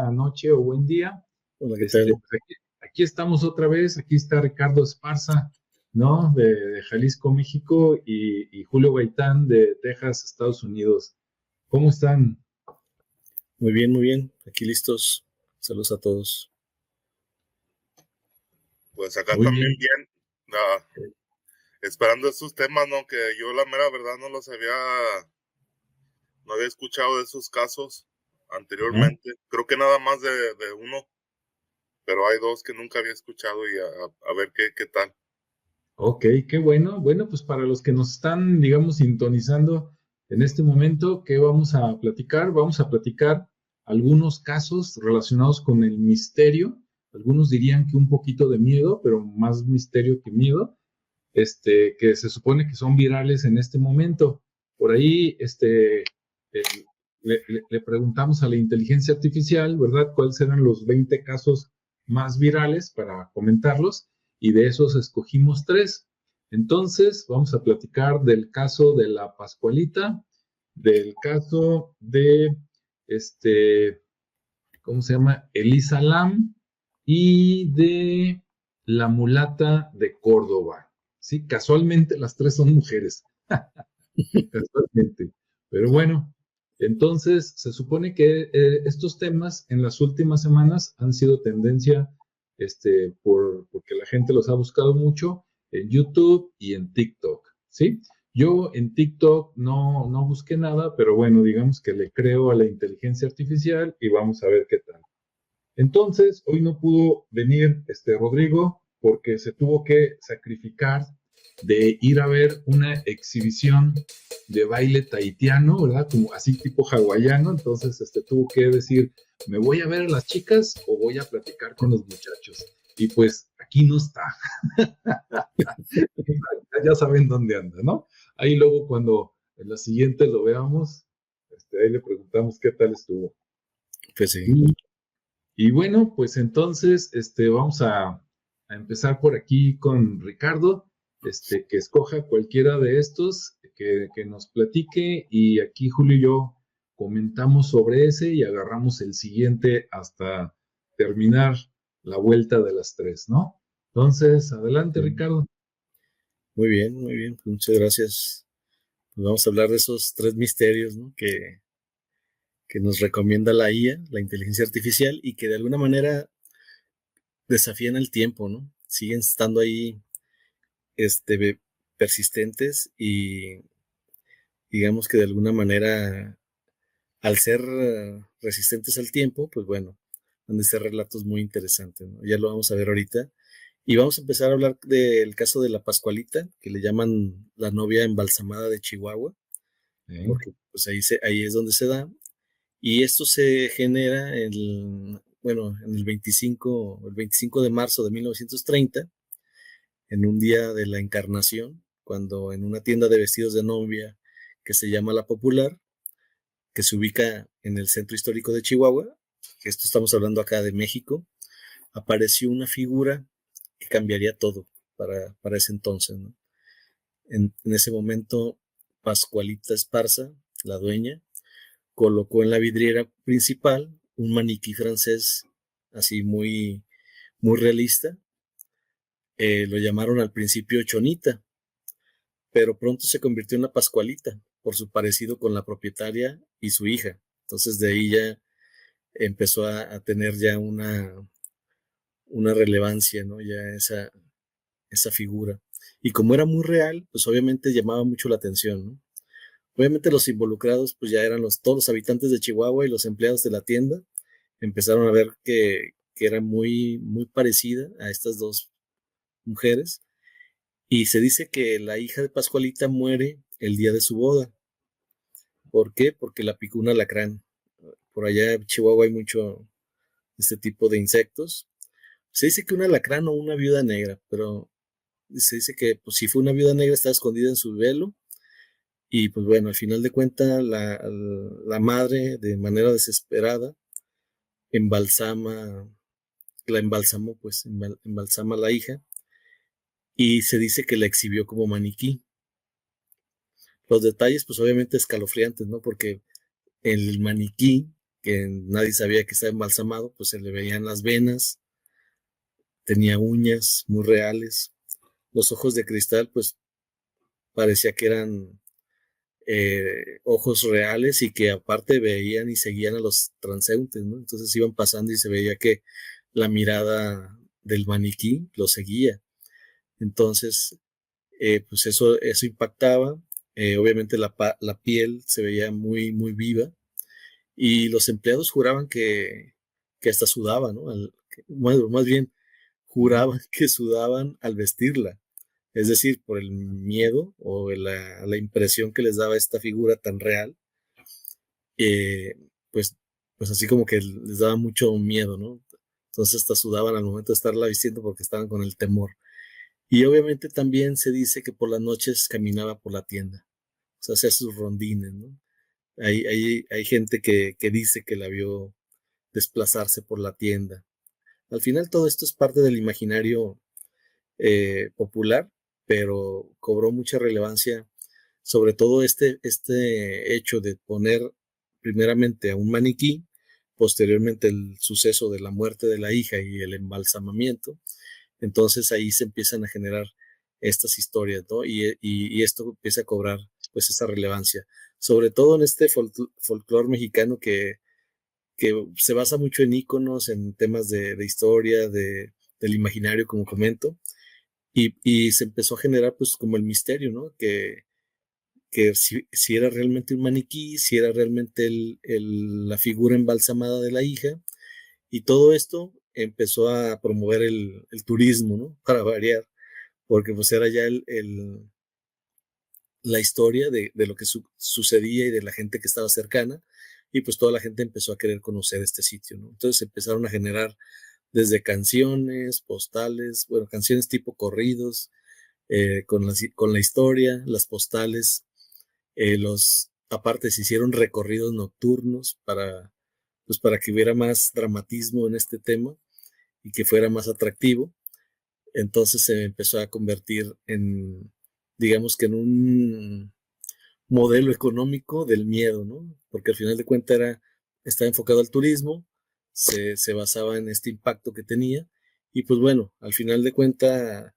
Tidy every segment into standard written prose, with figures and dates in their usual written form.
buena noche o buen día. Hola, ¿qué tal? Pues aquí estamos otra vez, aquí está Ricardo Esparza, ¿no? De Jalisco, México, y Julio Gaitán de Texas, Estados Unidos. ¿Cómo están? Muy bien, muy bien. Aquí listos. Saludos a todos. Pues acá Muy también bien. bien, esperando estos temas, ¿no? Que yo la mera verdad no había escuchado de esos casos Ajá. anteriormente. Creo que nada más de uno, pero hay dos que nunca había escuchado y a ver qué tal. Ok, qué bueno. Bueno, pues para los que nos están, digamos, sintonizando en este momento, ¿qué vamos a platicar? Vamos a platicar algunos casos relacionados con el misterio. Algunos dirían que un poquito de miedo, pero más misterio que miedo, que se supone que son virales en este momento. Por ahí, le preguntamos a la inteligencia artificial, ¿verdad? ¿Cuáles eran los 20 casos más virales para comentarlos? Y de esos escogimos tres. Entonces, vamos a platicar del caso de la Pascualita, del caso de, este, ¿cómo se llama? Elisa Lam y de la mulata de Córdoba. Sí, casualmente las tres son mujeres, casualmente. Pero bueno, entonces se supone que estos temas en las últimas semanas han sido tendencia porque la gente los ha buscado mucho en YouTube y en TikTok, ¿sí? Yo en TikTok no busqué nada, pero bueno, digamos que le creo a la inteligencia artificial y vamos a ver qué tal. Entonces, hoy no pudo venir Rodrigo porque se tuvo que sacrificar de ir a ver una exhibición de baile tahitiano, ¿verdad? Como así tipo hawaiano. Entonces, tuvo que decir, ¿me voy a ver a las chicas o voy a platicar con los muchachos? Y pues aquí no está. Ya saben dónde anda, ¿no? Ahí luego cuando en la siguiente lo veamos, ahí le preguntamos qué tal estuvo. Pues sí. Y bueno, pues entonces vamos a empezar por aquí con Ricardo, que escoja cualquiera de estos, que nos platique y aquí Julio y yo comentamos sobre ese y agarramos el siguiente hasta terminar la vuelta de las tres, ¿no? Entonces, adelante, Sí. Ricardo. Muy bien, muy bien. Pues muchas gracias. Pues vamos a hablar de esos tres misterios, ¿no? Que nos recomienda la IA, la inteligencia artificial, y que de alguna manera desafían el tiempo, ¿no? Siguen estando ahí, persistentes y digamos que de alguna manera, al ser resistentes al tiempo, pues bueno, han de ser relatos muy interesantes, ¿no? Ya lo vamos a ver ahorita. Y vamos a empezar a hablar del caso de la Pascualita, que le llaman la novia embalsamada de Chihuahua, ¿Eh? porque pues ahí es donde se da. Y esto se genera bueno, en el 25 de marzo de 1930, en un día de la Encarnación, cuando en una tienda de vestidos de novia que se llama La Popular, que se ubica en el centro histórico de Chihuahua, esto estamos hablando acá de México, apareció una figura que cambiaría todo para ese entonces, ¿no? En ese momento, Pascualita Esparza, la dueña, colocó en la vidriera principal un maniquí francés, así muy, muy realista. Lo llamaron al principio Chonita, pero pronto se convirtió en la Pascualita por su parecido con la propietaria y su hija. Entonces de ahí ya empezó a tener ya una relevancia, ¿no? Ya esa figura. Y como era muy real, pues obviamente llamaba mucho la atención, ¿no? Obviamente los involucrados pues ya eran todos los habitantes de Chihuahua y los empleados de la tienda. Empezaron a ver que era muy, muy parecida a estas dos mujeres. Y se dice que la hija de Pascualita muere el día de su boda. ¿Por qué? Porque la picó un alacrán. Por allá en Chihuahua hay mucho este tipo de insectos. Se dice que un alacrán o una viuda negra, pero se dice que pues, si fue una viuda negra estaba escondida en su velo. Y pues bueno, al final de cuentas la madre de manera desesperada embalsama, la embalsamó, pues embalsama a la hija y se dice que la exhibió como maniquí. Los detalles pues obviamente escalofriantes, ¿no? Porque el maniquí que nadie sabía que estaba embalsamado, pues se le veían las venas, tenía uñas muy reales, los ojos de cristal, pues parecía que eran ojos reales y que aparte veían y seguían a los transeúntes, ¿no? Entonces iban pasando y se veía que la mirada del maniquí lo seguía. Entonces, pues eso impactaba. Obviamente la piel se veía muy, muy viva y los empleados juraban que hasta sudaban, ¿no? Bueno, más bien, juraban que sudaban al vestirla. Es decir, por el miedo o la impresión que les daba esta figura tan real, eh, pues, pues así como que les daba mucho miedo, ¿no? Entonces hasta sudaban al momento de estarla vistiendo porque estaban con el temor. Y obviamente también se dice que por las noches caminaba por la tienda, o sea, hacía sus rondines, ¿no? Hay gente que dice que la vio desplazarse por la tienda. Al final todo esto es parte del imaginario popular, pero cobró mucha relevancia, sobre todo este hecho de poner primeramente a un maniquí, posteriormente el suceso de la muerte de la hija y el embalsamamiento. Entonces ahí se empiezan a generar estas historias, ¿no? Y esto empieza a cobrar pues esa relevancia, sobre todo en este folclore mexicano que se basa mucho en íconos, en temas de historia, del imaginario, como comento, y se empezó a generar pues como el misterio, ¿no? Que si era realmente un maniquí, si era realmente la figura embalsamada de la hija, y todo esto empezó a promover el turismo, ¿no? Para variar, porque pues era ya la historia de lo que sucedía y de la gente que estaba cercana, y pues toda la gente empezó a querer conocer este sitio, ¿no? Entonces empezaron a generar desde canciones, postales, bueno, canciones tipo corridos, con la historia, las postales, aparte se hicieron recorridos nocturnos pues para que hubiera más dramatismo en este tema y que fuera más atractivo. Entonces se empezó a convertir digamos que en un modelo económico del miedo, ¿no? Porque al final de cuentas estaba enfocado al turismo, se basaba en este impacto que tenía, y pues bueno, al final de cuentas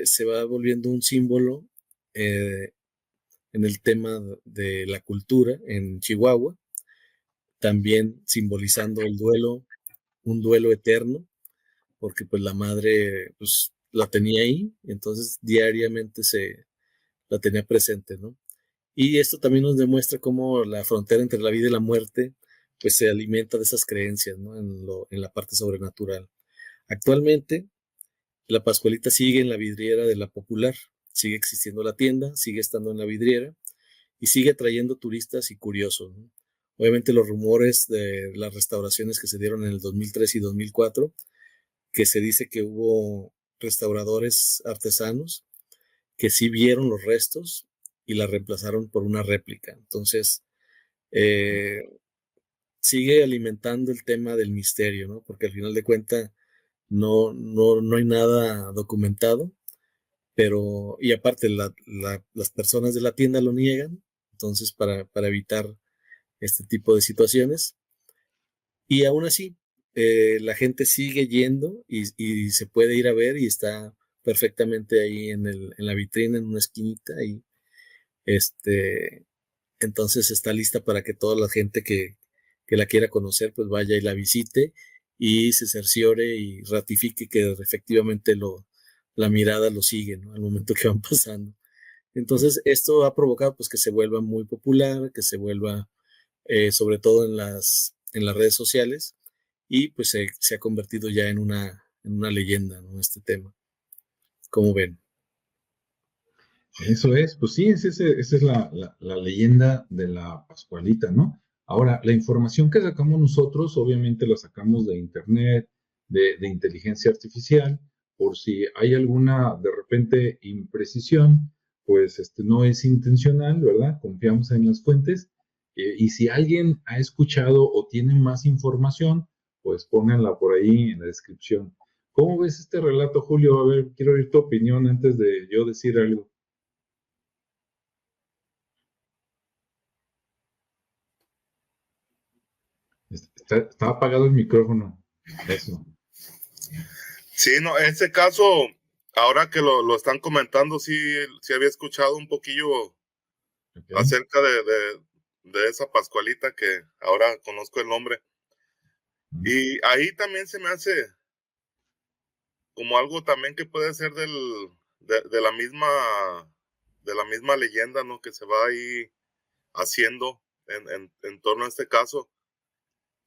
se va volviendo un símbolo eh, en el tema de la cultura en Chihuahua, también simbolizando el duelo, un duelo eterno, porque pues la madre pues la tenía ahí, entonces diariamente la tenía presente, ¿no? Y esto también nos demuestra cómo la frontera entre la vida y la muerte pues se alimenta de esas creencias, ¿no? En la parte sobrenatural. Actualmente la Pascualita sigue en la vidriera de la Popular, sigue existiendo la tienda, sigue estando en la vidriera y sigue atrayendo turistas y curiosos, ¿no? Obviamente los rumores de las restauraciones que se dieron en el 2003 y 2004, que se dice que hubo restauradores artesanos que sí vieron los restos y la reemplazaron por una réplica. Entonces, eh, sigue alimentando el tema del misterio, ¿no? Porque al final de cuentas no hay nada documentado, pero, y aparte las personas de la tienda lo niegan, entonces para evitar este tipo de situaciones, y aún así la gente sigue yendo y se puede ir a ver y está perfectamente ahí en la vitrina, en una esquinita, y este, entonces está lista para que toda la gente que la quiera conocer pues vaya y la visite y se cerciore y ratifique que efectivamente la mirada lo sigue, ¿no? Al momento que van pasando. Entonces esto ha provocado pues que se vuelva muy popular, que se vuelva sobre todo en las redes sociales, y pues se ha convertido ya en una leyenda, ¿no? Este tema. ¿Cómo ven? Eso es, pues sí, esa es la leyenda de la Pascualita, ¿no? Ahora, la información que sacamos nosotros, obviamente la sacamos de internet, de inteligencia artificial, por si hay alguna de repente imprecisión, pues no es intencional, ¿verdad? Confiamos en las fuentes. Y si alguien ha escuchado o tiene más información, pues pónganla por ahí en la descripción. ¿Cómo ves este relato, Julio? A ver, quiero oír tu opinión antes de yo decir algo. Está apagado el micrófono. Eso. Sí, no, en ese caso, ahora que lo están comentando, sí había escuchado un poquillo acerca de esa Pascualita, que ahora conozco el nombre. Y ahí también se me hace como algo también que puede ser de la misma leyenda, ¿no? Que se va ahí haciendo en torno a este caso,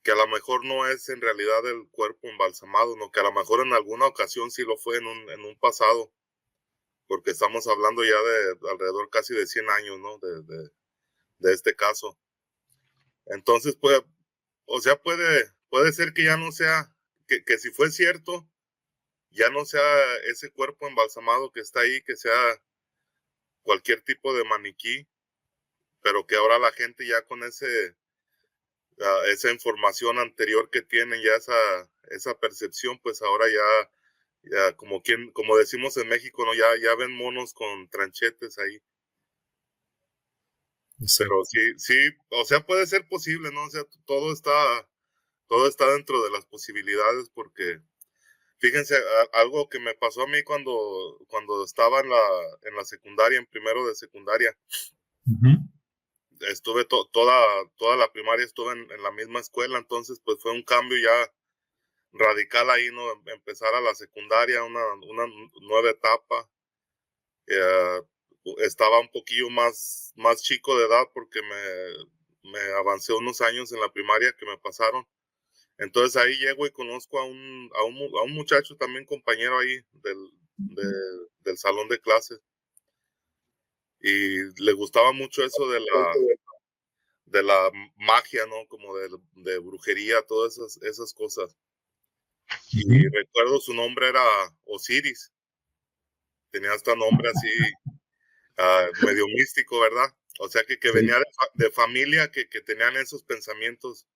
que a lo mejor no es en realidad el cuerpo embalsamado, ¿no? Que a lo mejor en alguna ocasión sí lo fue en un pasado, porque estamos hablando ya de alrededor casi de 100 años, ¿no? De este caso. Entonces, puede ser que ya no sea, que si fue cierto, ya no sea ese cuerpo embalsamado que está ahí, que sea cualquier tipo de maniquí, pero que ahora la gente ya con esa información anterior que tienen, ya esa percepción, pues ahora ya como decimos en México, ¿no? Ya ven monos con tranchetes ahí. Sí. Pero sí, o sea, puede ser posible, ¿no? O sea, todo está dentro de las posibilidades, porque fíjense, algo que me pasó a mí cuando estaba en la secundaria, en primero de secundaria. Estuve toda la primaria, estuve en la misma escuela, entonces pues fue un cambio ya radical ahí, ¿no? Empezar a la secundaria, una nueva etapa. Estaba un poquillo más chico de edad, porque me avancé unos años en la primaria que me pasaron. Entonces ahí llego y conozco a un muchacho también, compañero ahí del salón de clases, y le gustaba mucho eso de la magia, ¿no? Como de brujería, todas esas cosas. Y recuerdo su nombre era Osiris. Tenía hasta nombre así medio místico, ¿verdad? O sea que sí, venía de familia que tenían esos pensamientos,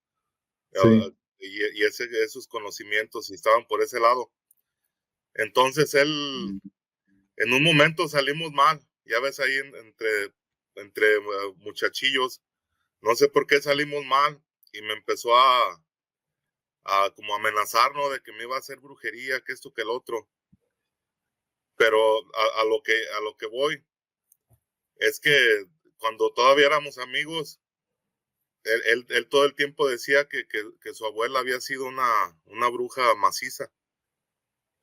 sí, y esos conocimientos, y estaban por ese lado. Entonces él, en un momento salimos mal, ya ves ahí entre muchachillos, no sé por qué salimos mal, y me empezó a como amenazar, ¿no? De que me iba a hacer brujería, que esto, que el otro. Pero a lo que voy es que cuando todavía éramos amigos, él todo el tiempo decía que su abuela había sido una bruja maciza,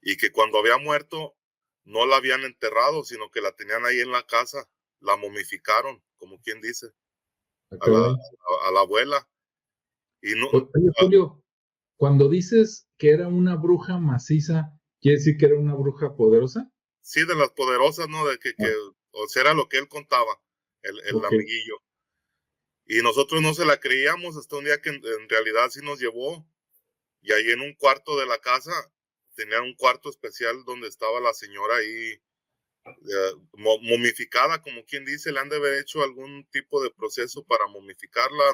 y que cuando había muerto no la habían enterrado, sino que la tenían ahí en la casa, la momificaron, como quien dice, a la abuela. Y no, oye, Julio, cuando dices que era una bruja maciza, ¿quiere decir que era una bruja poderosa? Sí, de las poderosas, ¿no? De que o sea, era lo que él contaba, el amiguillo. Y nosotros no se la creíamos hasta un día que en realidad sí nos llevó. Y ahí en un cuarto de la casa, tenía un cuarto especial donde estaba la señora ahí momificada, como quien dice. Le han de haber hecho algún tipo de proceso para momificarla.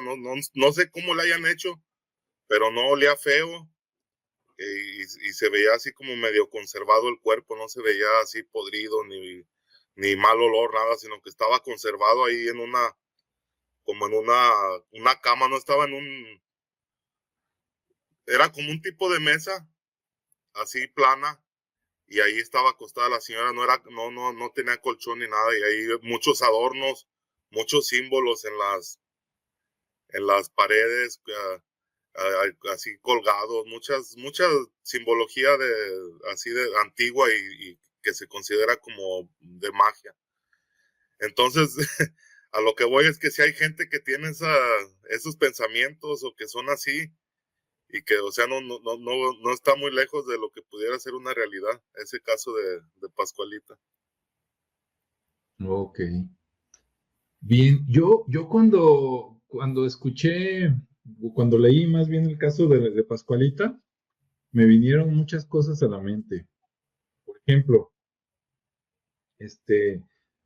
No sé cómo la hayan hecho, pero no olía feo. Y se veía así como medio conservado el cuerpo, no se veía así podrido ni mal olor, nada, sino que estaba conservado ahí como en una cama, no estaba era como un tipo de mesa, así plana, y ahí estaba acostada la señora. No tenía colchón ni nada, y ahí muchos adornos, muchos símbolos en las paredes, así colgados, mucha simbología así de antigua, y que se considera como de magia. Entonces, a lo que voy es que si hay gente que tiene esos pensamientos, o que son así, y que, o sea, no está muy lejos de lo que pudiera ser una realidad, ese caso de Pascualita. Ok. Bien, yo cuando escuché, cuando leí más bien el caso de Pascualita, me vinieron muchas cosas a la mente. Por ejemplo,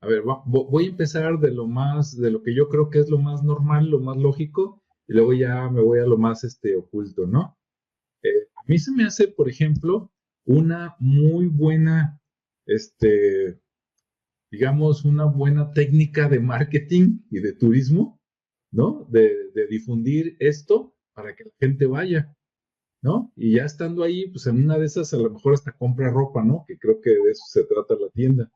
a ver, voy a empezar de lo que yo creo que es lo más normal, lo más lógico, y luego ya me voy a lo más oculto, ¿no? A mí se me hace, por ejemplo, una muy buena, digamos, una buena técnica de marketing y de turismo, ¿no? De difundir esto para que la gente vaya, ¿no? Y ya estando ahí, pues en una de esas a lo mejor hasta compra ropa, ¿no? Que creo que de eso se trata la tienda.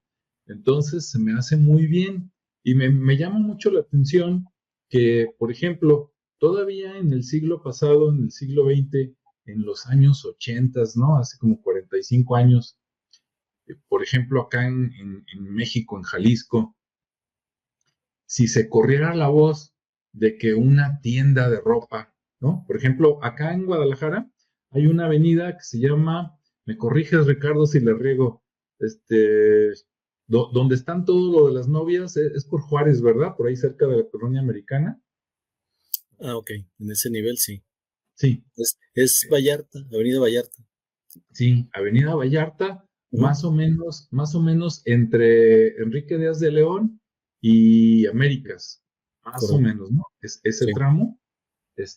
Entonces se me hace muy bien y me llama mucho la atención que, por ejemplo, todavía en el siglo pasado, en el siglo XX, en los años 80, ¿no? Hace como 45 años, por ejemplo, acá en México, en Jalisco, si se corriera la voz de que una tienda de ropa, ¿no? Por ejemplo, acá en Guadalajara hay una avenida que se llama, me corriges Ricardo si le riego, donde están todo lo de las novias, es por Juárez, ¿verdad? Por ahí cerca de la colonia americana. Ah, ok, en ese nivel sí. Sí, Es Vallarta, Avenida Vallarta. sí, Avenida Vallarta, Ujú. más o menos entre Enrique Díaz de León y Américas, más o Correcto, menos, ¿no? Ese sí, tramo.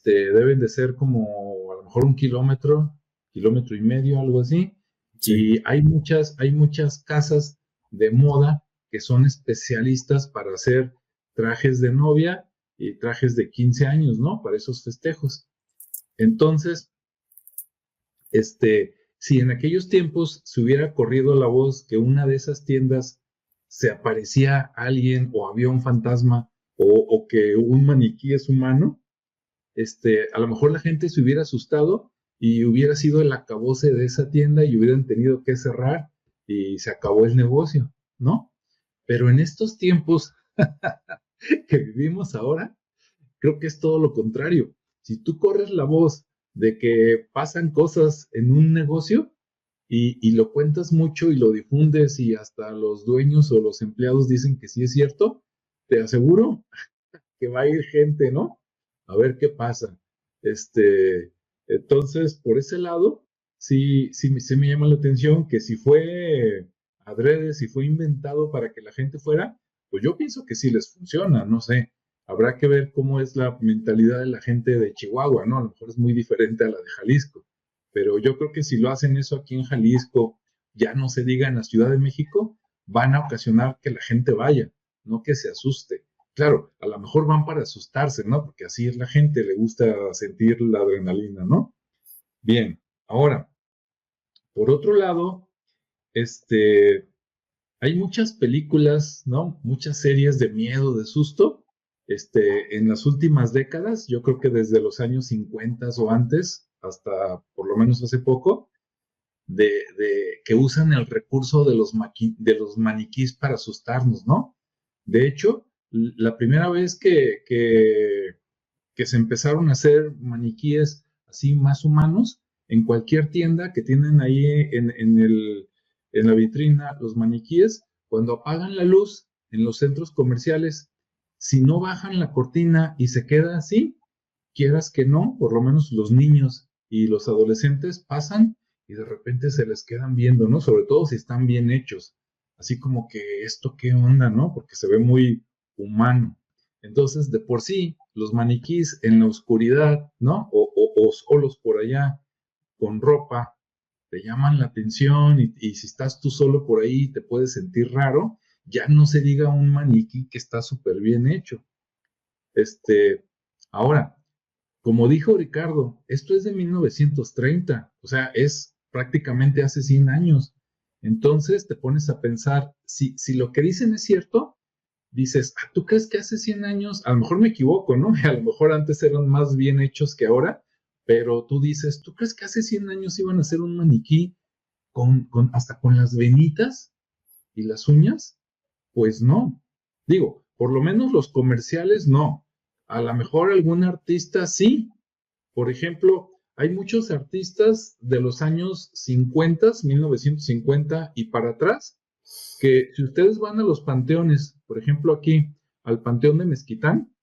Deben de ser como a lo mejor un kilómetro y medio, algo así. sí, Y hay muchas casas de moda que son especialistas para hacer trajes de novia y trajes de 15 años, ¿no? Para esos festejos. Entonces, si en aquellos tiempos se hubiera corrido la voz que una de esas tiendas se aparecía alguien o había un fantasma o que un maniquí es humano, a lo mejor la gente se hubiera asustado y hubiera sido el acabose de esa tienda y hubieran tenido que cerrar y se acabó el negocio, ¿no? Pero en estos tiempos que vivimos ahora, creo que es todo lo contrario. Si tú corres la voz de que pasan cosas en un negocio y lo cuentas mucho y lo difundes y hasta los dueños o los empleados dicen que sí es cierto, te aseguro que va a ir gente, ¿no? A ver qué pasa. Entonces, por ese lado, sí me llama la atención que si fue adrede, si fue inventado para que la gente fuera, pues yo pienso que sí les funciona, no sé. Habrá que ver cómo es la mentalidad de la gente de Chihuahua, ¿no? A lo mejor es muy diferente a la de Jalisco, pero yo creo que si lo hacen eso aquí en Jalisco, ya no se diga en la Ciudad de México, van a ocasionar que la gente vaya, no que se asuste. Claro, a lo mejor van para asustarse, ¿no? Porque así es la gente, le gusta sentir la adrenalina, ¿no? Bien, ahora, por otro lado, hay muchas películas, ¿no? Muchas series de miedo, de susto, en las últimas décadas, yo creo que desde los años 50 o antes, hasta por lo menos hace poco, de que usan el recurso de los maniquís para asustarnos, ¿no? De hecho, la primera vez que se empezaron a hacer maniquíes así más humanos, en cualquier tienda que tienen ahí en la vitrina los maniquíes, cuando apagan la luz en los centros comerciales, si no bajan la cortina y se queda así, quieras que no, por lo menos los niños y los adolescentes pasan y de repente se les quedan viendo, ¿no? Sobre todo si están bien hechos, así como que esto qué onda, ¿no? Porque se ve muy humano. Entonces, de por sí, los maniquís en la oscuridad, ¿no? O solos por allá, con ropa, te llaman la atención y si estás tú solo por ahí te puedes sentir raro, ya no se diga un maniquí que está súper bien hecho. Ahora, como dijo Ricardo, esto es de 1930, o sea, es prácticamente hace 100 años. Entonces te pones a pensar, si lo que dicen es cierto, dices, ¿tú crees que hace 100 años, a lo mejor me equivoco, ¿no? A lo mejor antes eran más bien hechos que ahora, pero tú dices, ¿tú crees que hace 100 años iban a hacer un maniquí hasta con las venitas y las uñas? Pues no. Digo, por lo menos los comerciales no. A lo mejor algún artista sí. Por ejemplo, hay muchos artistas de los años 50, 1950 y para atrás, que si ustedes van a los panteones, por ejemplo aquí al Panteón de Mezquitán,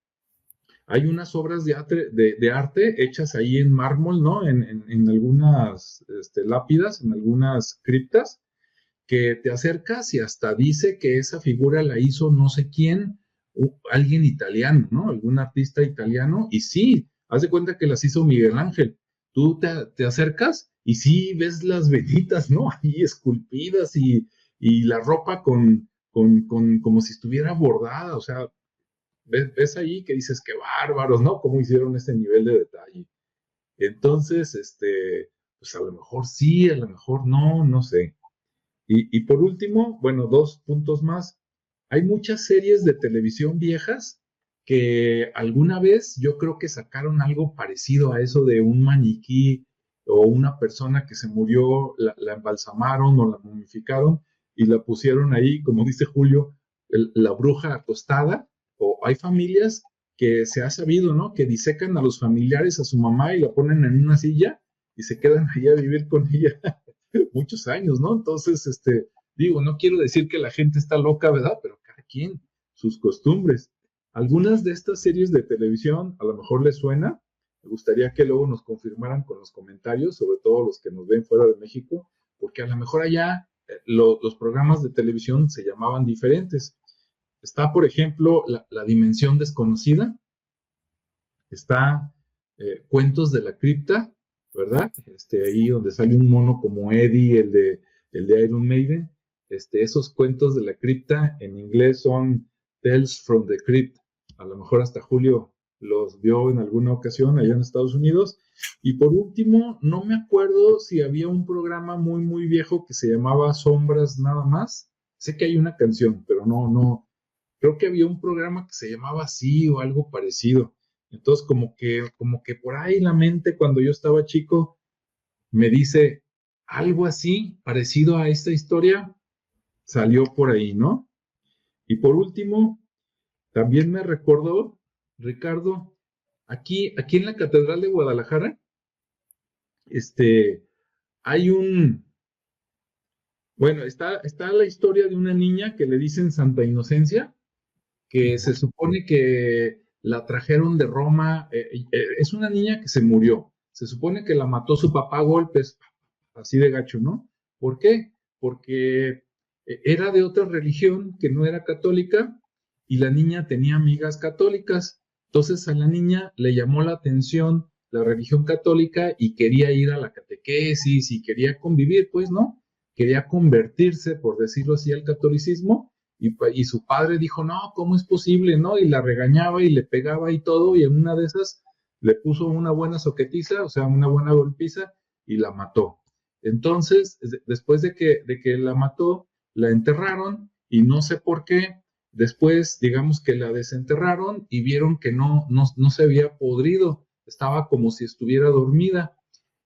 hay unas obras de arte hechas ahí en mármol, ¿no? En algunas lápidas, en algunas criptas, que te acercas y hasta dice que esa figura la hizo no sé quién, alguien italiano, ¿no? Algún artista italiano, y sí, haz de cuenta que las hizo Miguel Ángel. Tú te acercas y sí ves las venitas, ¿no? Ahí esculpidas y la ropa como si estuviera bordada, o sea, ves ahí que dices, qué bárbaros, ¿no? ¿Cómo hicieron ese nivel de detalle? Entonces, pues a lo mejor sí, a lo mejor no, no sé. Y por último, bueno, 2 puntos más. Hay muchas series de televisión viejas que alguna vez yo creo que sacaron algo parecido a eso de un maniquí o una persona que se murió, la embalsamaron o la momificaron y la pusieron ahí, como dice Julio, la bruja acostada. O hay familias que se ha sabido, ¿no? Que disecan a los familiares, a su mamá y la ponen en una silla y se quedan ahí a vivir con ella muchos años, ¿no? Entonces, digo, no quiero decir que la gente está loca, ¿verdad? Pero cada quien, sus costumbres. Algunas de estas series de televisión a lo mejor les suena. Me gustaría que luego nos confirmaran con los comentarios, sobre todo los que nos ven fuera de México, porque a lo mejor allá los programas de televisión se llamaban diferentes. Está, por ejemplo, la Dimensión Desconocida, está Cuentos de la Cripta, ¿verdad? Ahí donde sale un mono como Eddie, el de Iron Maiden. Esos Cuentos de la Cripta en inglés son Tales from the Crypt. A lo mejor hasta Julio los vio en alguna ocasión allá en Estados Unidos. Y por último, no me acuerdo si había un programa muy, muy viejo que se llamaba Sombras Nada Más. Sé que hay una canción, pero no. Creo que había un programa que se llamaba así o algo parecido. Entonces, como que por ahí la mente, cuando yo estaba chico, me dice algo así, parecido a esta historia, salió por ahí, ¿no? Y por último, también me recordó, Ricardo, aquí en la Catedral de Guadalajara, hay bueno, está la historia de una niña que le dicen Santa Inocencia, que se supone que la trajeron de Roma. Es una niña que se murió. Se supone que la mató su papá a golpes, así de gacho, ¿no? ¿Por qué? Porque era de otra religión que no era católica y la niña tenía amigas católicas. Entonces a la niña le llamó la atención la religión católica y quería ir a la catequesis y quería convivir, pues, ¿no? Quería convertirse, por decirlo así, al catolicismo y su padre dijo, no, ¿cómo es posible? ¿No? Y la regañaba y le pegaba y todo, y en una de esas le puso una buena soquetiza, o sea, una buena golpiza, y la mató. Entonces, después de que la mató, la enterraron, y no sé por qué, después, digamos que la desenterraron y vieron que no se había podrido, estaba como si estuviera dormida.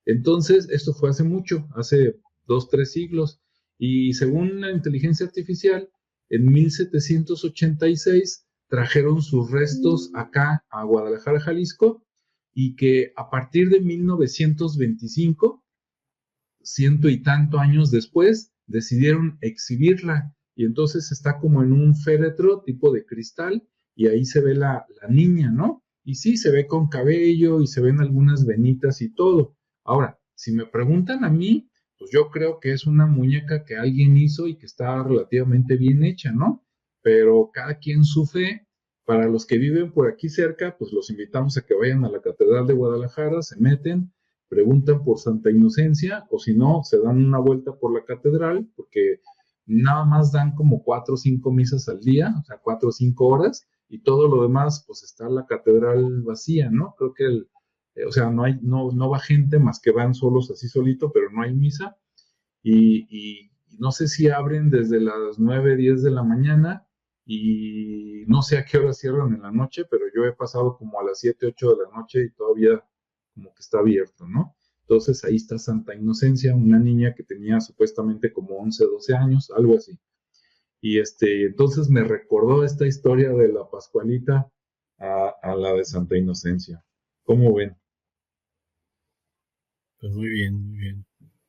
Entonces, esto fue hace mucho, hace 2, 3 siglos, y según la inteligencia artificial, en 1786 trajeron sus restos acá a Guadalajara, Jalisco, y que a partir de 1925, ciento y tanto años después, decidieron exhibirla. Y entonces está como en un féretro tipo de cristal y ahí se ve la niña, ¿no? Y sí, se ve con cabello y se ven algunas venitas y todo. Ahora, si me preguntan a mí, pues yo creo que es una muñeca que alguien hizo y que está relativamente bien hecha, ¿no? Pero cada quien su fe. Para los que viven por aquí cerca, pues los invitamos a que vayan a la Catedral de Guadalajara, se meten, preguntan por Santa Inocencia, o si no, se dan una vuelta por la catedral, porque nada más dan como 4 o 5 misas al día, o sea, 4 o 5 horas, y todo lo demás, pues está la catedral vacía, ¿no? Creo que o sea, no va gente más que van solos así solito, pero no hay misa, y no sé si abren desde las 9, 10 de la mañana, y no sé a qué hora cierran en la noche, pero yo he pasado como a las 7, 8 de la noche y todavía como que está abierto, ¿no? Entonces ahí está Santa Inocencia, una niña que tenía supuestamente como 11, 12 años, algo así. Y entonces me recordó esta historia de la Pascualita a la de Santa Inocencia. ¿Cómo ven? Pues muy bien, muy bien.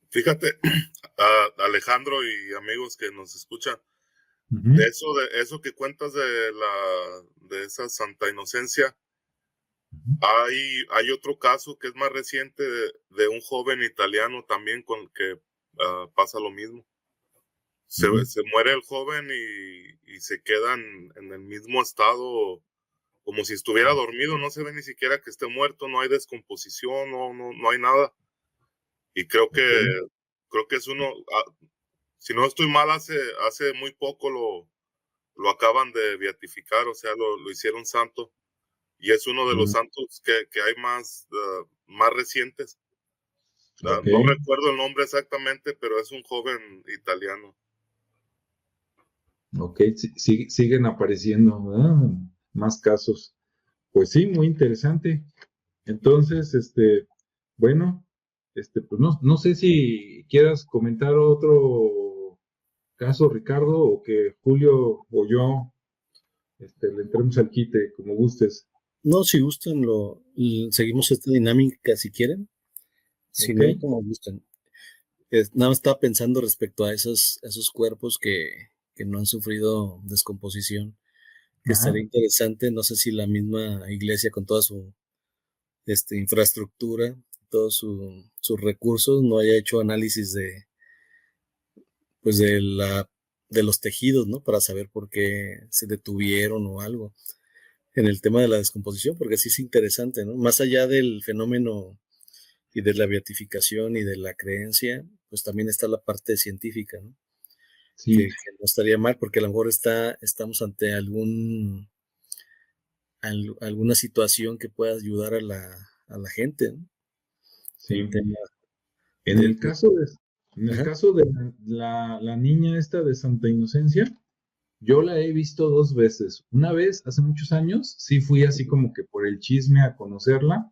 Fíjate, Alejandro y amigos que nos escuchan, Uh-huh. de eso que cuentas de esa Santa Inocencia, hay otro caso que es más reciente de un joven italiano también con que pasa lo mismo. Se muere el joven y se quedan en el mismo estado como si estuviera dormido, no se ve ni siquiera que esté muerto, no hay descomposición, no hay nada. Y creo que es uno, si no estoy mal, hace muy poco lo acaban de beatificar, o sea, lo hicieron santo. y es uno de los santos que hay más recientes. Okay. No recuerdo el nombre exactamente, pero es un joven italiano. Ok, siguen apareciendo, ¿verdad? Más casos. Pues sí, muy interesante. Entonces, bueno, pues no sé si quieras comentar otro caso, Ricardo, o que Julio o yo le entremos al quite, como gustes. No, si gustan, seguimos esta dinámica si quieren. Si Ok. no, como gustan. Nada más estaba pensando respecto a esos cuerpos que no han sufrido descomposición, que Ajá. estaría interesante, no sé si la misma iglesia con toda su infraestructura, todos sus recursos, no haya hecho análisis pues de los tejidos, ¿no? Para saber por qué se detuvieron o algo en el tema de la descomposición, porque sí es interesante, ¿no? Más allá del fenómeno y de la beatificación y de la creencia, pues también está la parte científica, ¿no? Sí, Que no estaría mal, porque a lo mejor estamos ante alguna situación que pueda ayudar a la gente, ¿no? sí. El tema En de, el caso de, en el ajá, caso de la niña esta de Santa Inocencia, yo la he visto dos veces. Una vez, hace muchos años, sí fui así como que por el chisme a conocerla.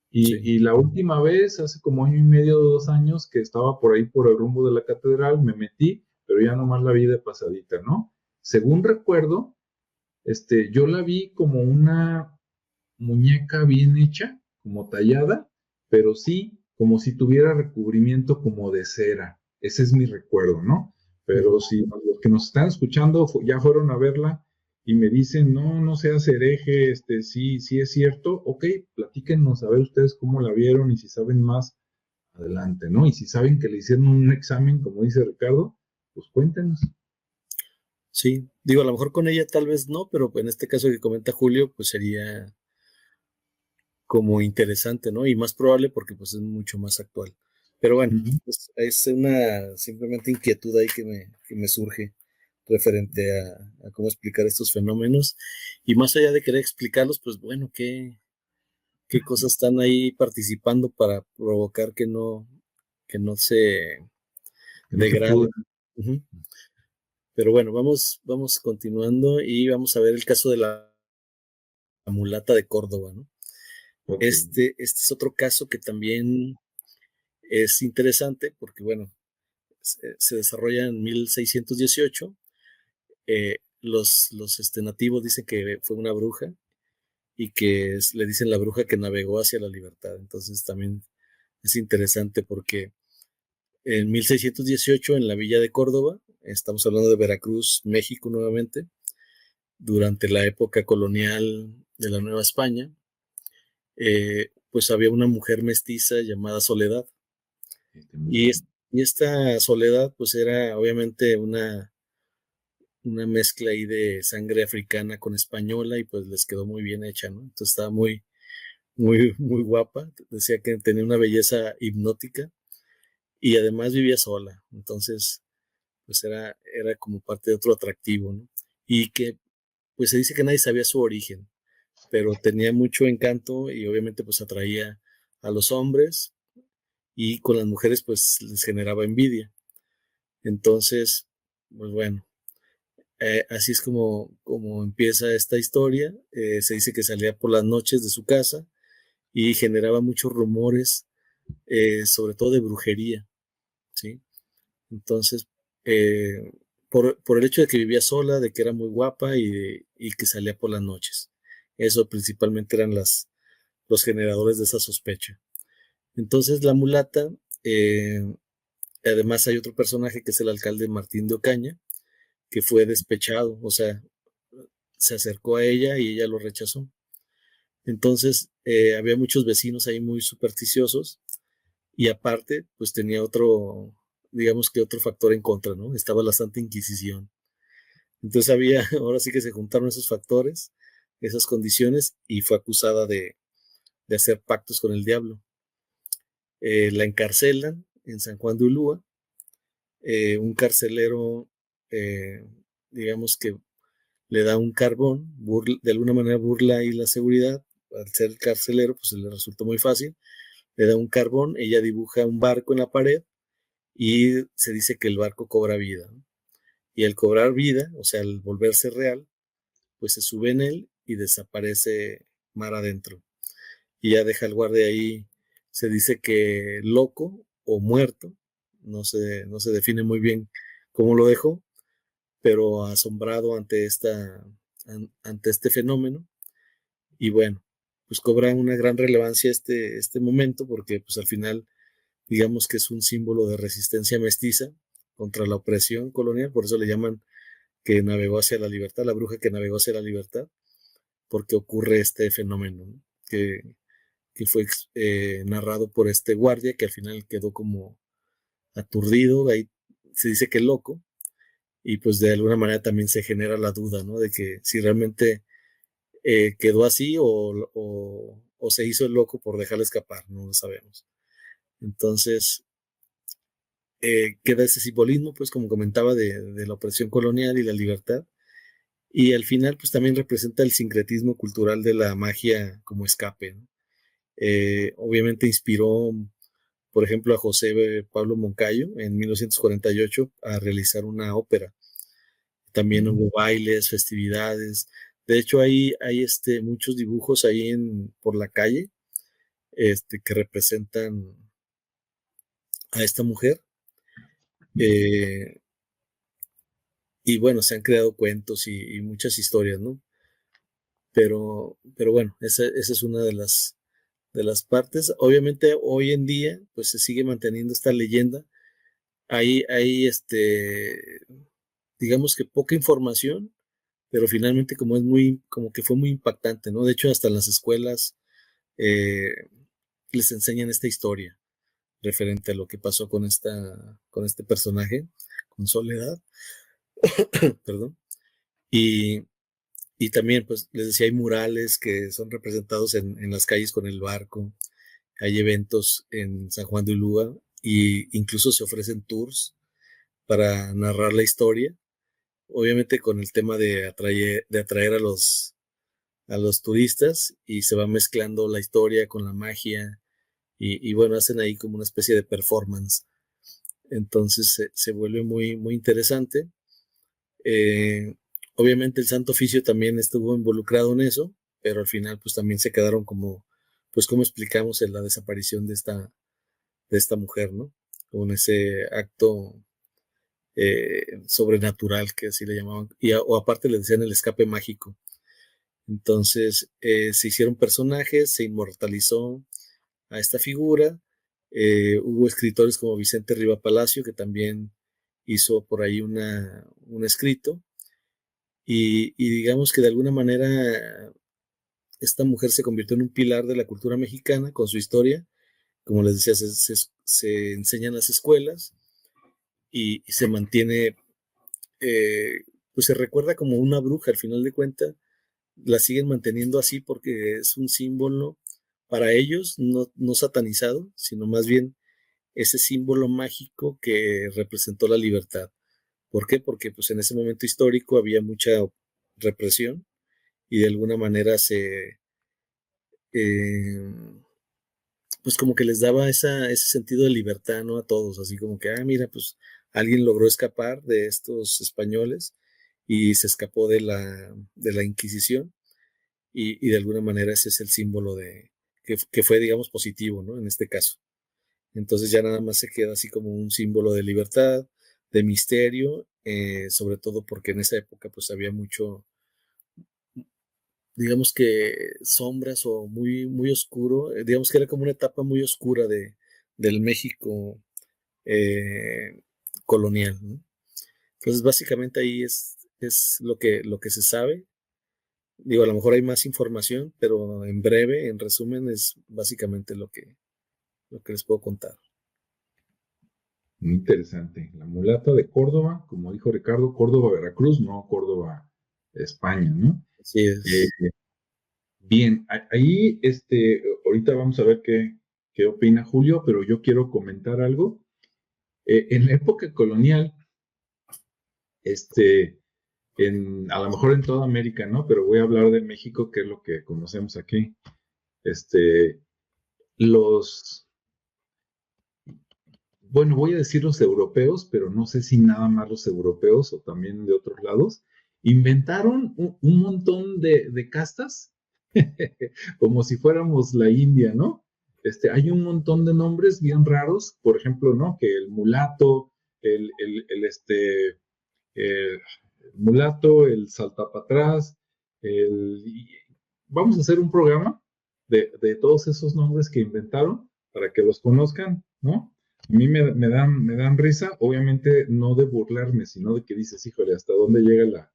sí, Y la última vez, hace como año y medio, 2 años, que estaba por ahí por el rumbo de la catedral, me metí, pero ya nomás la vi de pasadita, ¿no? Según recuerdo, yo la vi como una muñeca bien hecha, como tallada, pero sí como si tuviera recubrimiento como de cera. Ese es mi recuerdo, ¿no? Pero ujú. si los que nos están escuchando ya fueron a verla y me dicen, no, no seas hereje, sí, sí es cierto, ok, platíquenos a ver ustedes cómo la vieron y si saben más, adelante, ¿no? Y si saben que le hicieron un examen, como dice Ricardo, pues cuéntenos. Sí, digo, a lo mejor con ella tal vez no, pero en este caso que comenta Julio, pues sería como interesante, ¿no? Y más probable porque pues es mucho más actual. Pero bueno, Ujú. pues, es una simplemente inquietud ahí que me surge referente a cómo explicar estos fenómenos. Y más allá de querer explicarlos, pues bueno, qué cosas están ahí participando para provocar que no se Que no se pudo. degraden. Ujú. Pero bueno, vamos continuando y vamos a ver el caso de la mulata de Córdoba, ¿no? Ok. Este es otro caso que también es interesante porque, bueno, se desarrolla en 1618. Los nativos dicen que fue una bruja y que le dicen la bruja que navegó hacia la libertad. Entonces también es interesante porque en 1618 en la villa de Córdoba, estamos hablando de Veracruz, México nuevamente, durante la época colonial de la Nueva España, pues había una mujer mestiza llamada Soledad. Y, y esta Soledad pues era obviamente una mezcla ahí de sangre africana con española y pues les quedó muy bien hecha, ¿no? Entonces estaba muy guapa. Decía que tenía una belleza hipnótica y además vivía sola. Entonces, pues era como parte de otro atractivo, ¿no? Y que pues se dice que nadie sabía su origen, pero tenía mucho encanto y obviamente pues atraía a los hombres y con las mujeres pues les generaba envidia. Entonces, pues bueno, así es como empieza esta historia. Se dice que salía por las noches de su casa y generaba muchos rumores, sobre todo de brujería, ¿sí? Entonces, eh, por el hecho de que vivía sola, de que era muy guapa y que salía por las noches. Eso principalmente eran los generadores de esa sospecha. Entonces, la mulata, además hay otro personaje que es el alcalde Martín de Ocaña, que fue despechado, o sea, se acercó a ella y ella lo rechazó. Entonces, había muchos vecinos ahí muy supersticiosos y aparte, pues tenía otro, digamos que otro factor en contra, ¿no? Estaba la Santa Inquisición. Entonces ahora sí que se juntaron esos factores, esas condiciones y fue acusada de hacer pactos con el diablo. La encarcelan en San Juan de Ulúa, un carcelero, eh, digamos que le da un carbón, de alguna manera burla ahí la seguridad al ser carcelero, pues le resultó muy fácil. Le da un carbón, ella dibuja un barco en la pared y se dice que el barco cobra vida, ¿no? Y al cobrar vida, o sea, al volverse real, pues se sube en él y desaparece mar adentro. Y ya deja el guardia ahí, se dice que loco o muerto, no se define muy bien cómo lo dejó, pero asombrado ante este fenómeno. Y bueno, pues cobra una gran relevancia este momento porque pues al final digamos que es un símbolo de resistencia mestiza contra la opresión colonial, por eso le llaman que navegó hacia la libertad, la bruja que navegó hacia la libertad, porque ocurre este fenómeno, ¿no? que fue narrado por este guardia que al final quedó como aturdido, ahí se dice que loco, y pues de alguna manera también se genera la duda, ¿no? De que si realmente quedó así o se hizo el loco por dejarle escapar, no lo sabemos. Entonces, queda ese simbolismo, pues como comentaba, de la opresión colonial y la libertad. Y al final, pues también representa el sincretismo cultural de la magia como escape, ¿no? Obviamente inspiró, por ejemplo, a José Pablo Moncayo en 1948 a realizar una ópera. También hubo bailes, festividades. De hecho, hay muchos dibujos ahí por la calle que representan a esta mujer. Y bueno, se han creado cuentos y muchas historias, ¿no? Pero bueno, esa es una de las partes. Obviamente hoy en día, pues se sigue manteniendo esta leyenda. Hay digamos que poca información, pero finalmente como que fue muy impactante, ¿no? De hecho, hasta en las escuelas eh, les enseñan esta historia referente a lo que pasó con este personaje, con Soledad, perdón. Y, y también, pues, les decía, hay murales que son representados en las calles con el barco, hay eventos en San Juan de Ulúa y incluso se ofrecen tours para narrar la historia, obviamente con el tema de atraer a los turistas y se va mezclando la historia con la magia y bueno, hacen ahí como una especie de performance. Entonces se vuelve muy, muy interesante. Eh, Obviamente el Santo Oficio también estuvo involucrado en eso, pero al final pues también se quedaron pues como explicamos en la desaparición de esta mujer, ¿no? Con ese acto sobrenatural que así le llamaban, o aparte le decían el escape mágico. Entonces se hicieron personajes, se inmortalizó a esta figura. Hubo escritores como Vicente Riva Palacio que también hizo por ahí un escrito y digamos que de alguna manera esta mujer se convirtió en un pilar de la cultura mexicana con su historia. Como les decía, se enseña en las escuelas y se mantiene, pues se recuerda como una bruja al final de cuentas. La siguen manteniendo así porque es un símbolo para ellos, no satanizado, sino más bien ese símbolo mágico que representó la libertad. ¿Por qué? Porque pues en ese momento histórico había mucha represión y de alguna manera eh, pues como que les daba ese sentido de libertad, ¿no? A todos, así como que, mira, pues alguien logró escapar de estos españoles y se escapó de la Inquisición y de alguna manera ese es el símbolo que fue, digamos, positivo, ¿no? En este caso. Entonces ya nada más se queda así como un símbolo de libertad, de misterio, sobre todo porque en esa época pues había mucho, digamos que sombras o muy, muy oscuro, digamos que era como una etapa muy oscura del México eh, colonial, ¿no? Entonces básicamente ahí es lo que se sabe. Digo, a lo mejor hay más información, pero en breve, en resumen, es básicamente lo que les puedo contar. Muy interesante. La mulata de Córdoba, como dijo Ricardo, Córdoba, Veracruz, no Córdoba, España, ¿no? Así es. Bien, ahí, ahorita vamos a ver qué opina Julio, pero yo quiero comentar algo. En la época colonial, a lo mejor en toda América, ¿no? Pero voy a hablar de México, que es lo que conocemos aquí. Bueno, voy a decir los europeos, pero no sé si nada más los europeos o también de otros lados, inventaron un montón de castas, como si fuéramos la India, ¿no? Hay un montón de nombres bien raros, por ejemplo, ¿no? Que el mulato, el mulato, el saltapatrás, vamos a hacer un programa de todos esos nombres que inventaron para que los conozcan, ¿no? A mí me dan risa, obviamente no de burlarme, sino de que dices, híjole, ¿hasta dónde llega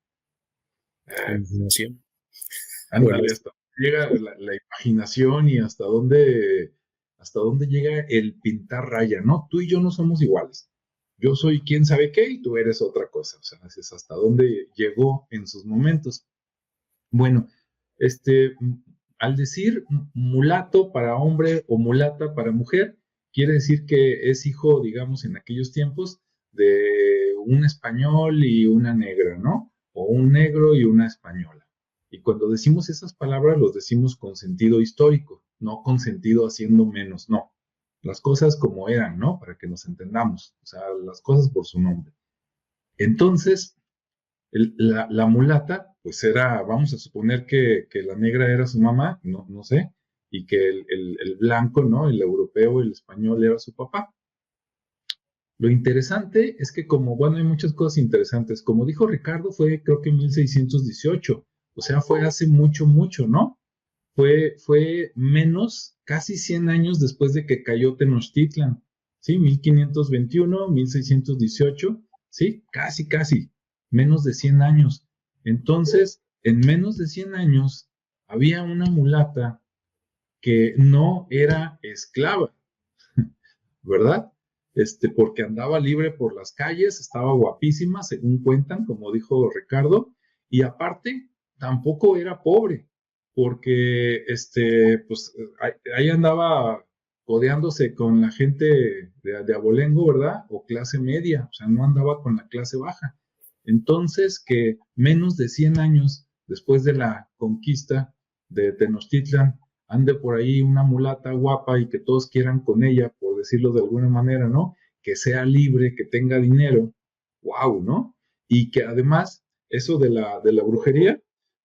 La imaginación. ándale, hasta dónde llega la imaginación y hasta dónde llega el pintar raya, ¿no? Tú y yo no somos iguales. Yo soy quién sabe qué y tú eres otra cosa. O sea, es hasta dónde llegó en sus momentos. Bueno, al decir mulato para hombre o mulata para mujer, quiere decir que es hijo, digamos, en aquellos tiempos, de un español y una negra, ¿no? O un negro y una española. Y cuando decimos esas palabras, los decimos con sentido histórico, no con sentido haciendo menos, no. Las cosas como eran, ¿no? Para que nos entendamos, o sea, las cosas por su nombre. Entonces, la mulata, pues era, vamos a suponer que la negra era su mamá, no sé, y que el blanco, ¿no? El europeo, el español era su papá. Lo interesante es que como, bueno, hay muchas cosas interesantes. Como dijo Ricardo, fue creo que en 1618, o sea, fue hace mucho, mucho, ¿no? Fue menos, casi 100 años después de que cayó Tenochtitlan, ¿sí? 1521, 1618, ¿sí? Casi, casi, menos de 100 años. Entonces, en menos de 100 años, había una mulata que no era esclava, ¿verdad? Porque andaba libre por las calles, estaba guapísima, según cuentan, como dijo Ricardo, y aparte, tampoco era pobre, porque, pues, ahí andaba codeándose con la gente de abolengo, ¿verdad? O clase media, o sea, no andaba con la clase baja. Entonces, que menos de 100 años después de la conquista de Tenochtitlan, ande por ahí una mulata guapa y que todos quieran con ella, por decirlo de alguna manera, ¿no? Que sea libre, que tenga dinero, wow, ¿no? Y que además, eso de la brujería,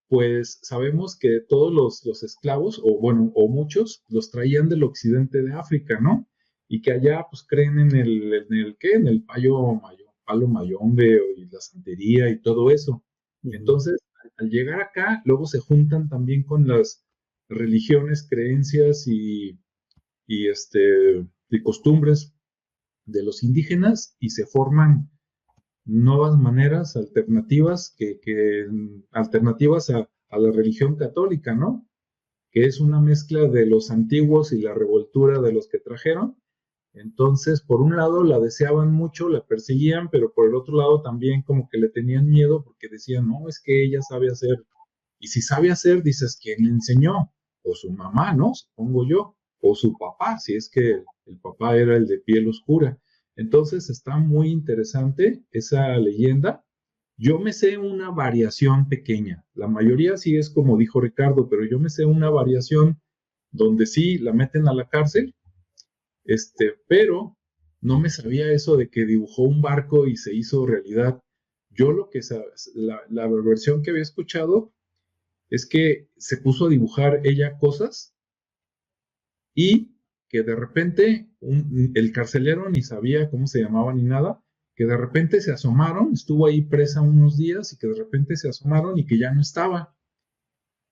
pues sabemos que todos los esclavos, o bueno, o muchos, los traían del occidente de África, ¿no? Y que allá pues creen ¿qué? En el palo mayombe y la santería y todo eso. Entonces, al llegar acá, luego se juntan también con las religiones, creencias y costumbres de los indígenas y se forman nuevas maneras alternativas alternativas a la religión católica, ¿no? Que es una mezcla de los antiguos y la revoltura de los que trajeron. Entonces, por un lado la deseaban mucho, la perseguían, pero por el otro lado también como que le tenían miedo porque decían, no, es que ella sabe hacer. Y si sabe hacer, dices, ¿quién le enseñó? O su mamá, ¿no? Supongo yo. O su papá, si es que el papá era el de piel oscura. Entonces está muy interesante esa leyenda. Yo me sé una variación pequeña. La mayoría sí es como dijo Ricardo, pero yo me sé una variación donde sí la meten a la cárcel, pero no me sabía eso de que dibujó un barco y se hizo realidad. Yo lo que la versión que había escuchado es que se puso a dibujar ella cosas y que de repente el carcelero ni sabía cómo se llamaba ni nada, que de repente se asomaron, estuvo ahí presa unos días y que de repente se asomaron y que ya no estaba.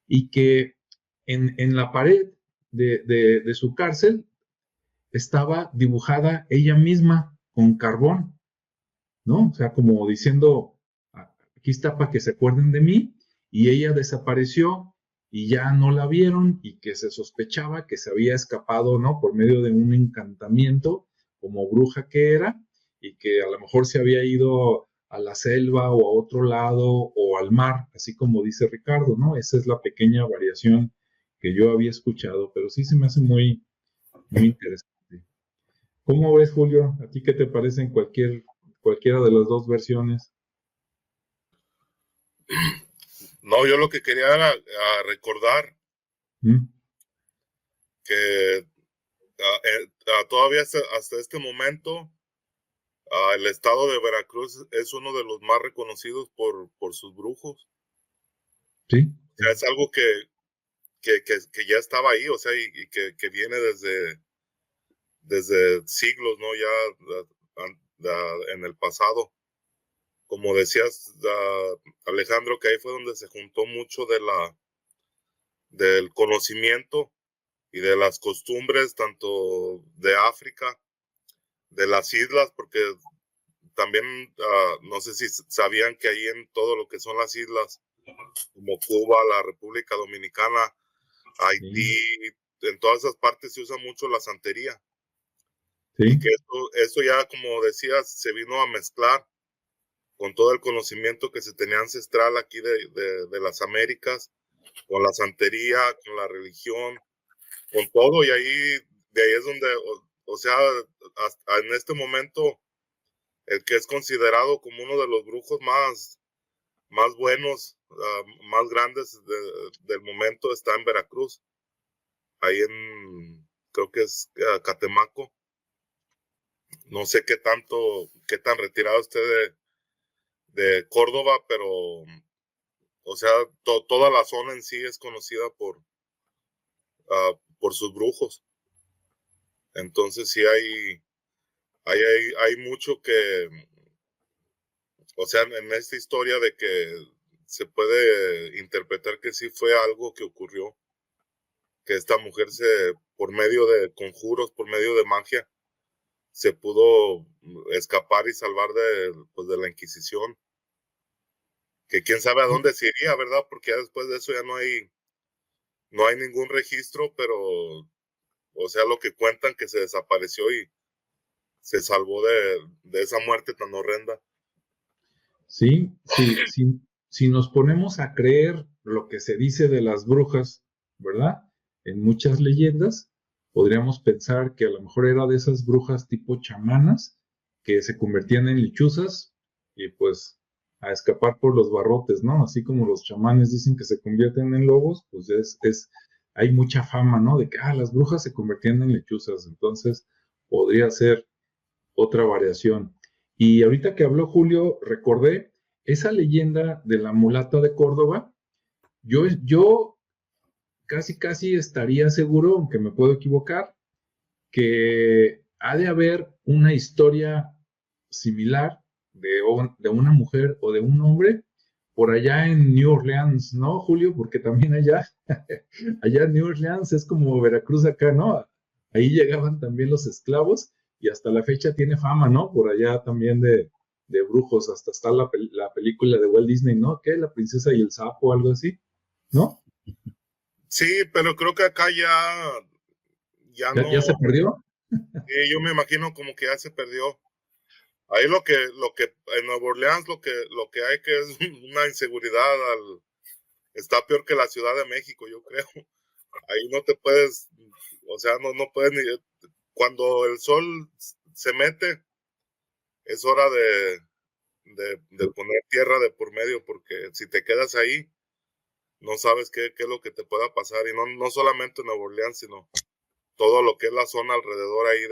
Y que en la pared de su cárcel estaba dibujada ella misma con carbón, ¿no? O sea, como diciendo, aquí está para que se acuerden de mí, y ella desapareció y ya no la vieron y que se sospechaba que se había escapado, ¿no? Por medio de un encantamiento como bruja que era y que a lo mejor se había ido a la selva o a otro lado o al mar, así como dice Ricardo, ¿no? Esa es la pequeña variación que yo había escuchado, pero sí se me hace muy, muy interesante. ¿Cómo ves, Julio? ¿A ti qué te parecen cualquiera de las dos versiones? No, yo lo que quería era recordar ¿Mm? que todavía hasta este momento el estado de Veracruz es uno de los más reconocidos por sus brujos. Sí. O sea, es algo que ya estaba ahí, o sea, y que viene desde siglos, ¿no? Ya en el pasado. Como decías, Alejandro, que ahí fue donde se juntó mucho del conocimiento y de las costumbres, tanto de África, de las islas, porque también, no sé si sabían que ahí en todo lo que son las islas, como Cuba, la República Dominicana, Haití, en todas esas partes se usa mucho la santería. Sí. Y que eso ya, como decías, se vino a mezclar con todo el conocimiento que se tenía ancestral aquí de las Américas, con la santería, con la religión, con todo, y de ahí es donde, o sea, hasta en este momento, el que es considerado como uno de los brujos más buenos, más grandes del momento, está en Veracruz, ahí creo que es Catemaco. No sé qué tan retirado esté de Córdoba, pero, o sea, toda la zona en sí es conocida por sus brujos. Entonces sí hay mucho que, o sea, en esta historia de que se puede interpretar que sí fue algo que ocurrió, que esta mujer por medio de conjuros, por medio de magia, se pudo escapar y salvar pues de la Inquisición. Que quién sabe a dónde se iría, ¿verdad? Porque ya después de eso ya no hay ningún registro, pero, o sea, lo que cuentan que se desapareció y se salvó de esa muerte tan horrenda. Sí, si nos ponemos a creer lo que se dice de las brujas, ¿verdad? En muchas leyendas, podríamos pensar que a lo mejor era de esas brujas tipo chamanas que se convertían en lechuzas y pues a escapar por los barrotes, ¿no? Así como los chamanes dicen que se convierten en lobos, pues hay mucha fama, ¿no? De que, las brujas se convertían en lechuzas, entonces podría ser otra variación. Y ahorita que habló Julio, recordé esa leyenda de la mulata de Córdoba. Yo casi estaría seguro, aunque me puedo equivocar, que ha de haber una historia similar de una mujer o de un hombre por allá en New Orleans, ¿no, Julio? Porque también allá en New Orleans es como Veracruz acá, ¿no? Ahí llegaban también los esclavos y hasta la fecha tiene fama, ¿no? Por allá también de brujos, hasta está la película de Walt Disney, ¿no? ¿Qué? La princesa y el sapo, algo así, ¿no? Sí, pero creo que acá ya no. ¿Ya se perdió? Yo me imagino como que ya se perdió. Ahí lo que en Nueva Orleans lo que hay que es una inseguridad está peor que la Ciudad de México, yo creo. Ahí no te puedes, o sea, no puedes ni, cuando el sol se mete, es hora de poner tierra de por medio, porque si te quedas ahí, no sabes qué es lo que te pueda pasar. Y no solamente en Nueva Orleans, sino todo lo que es la zona alrededor ahí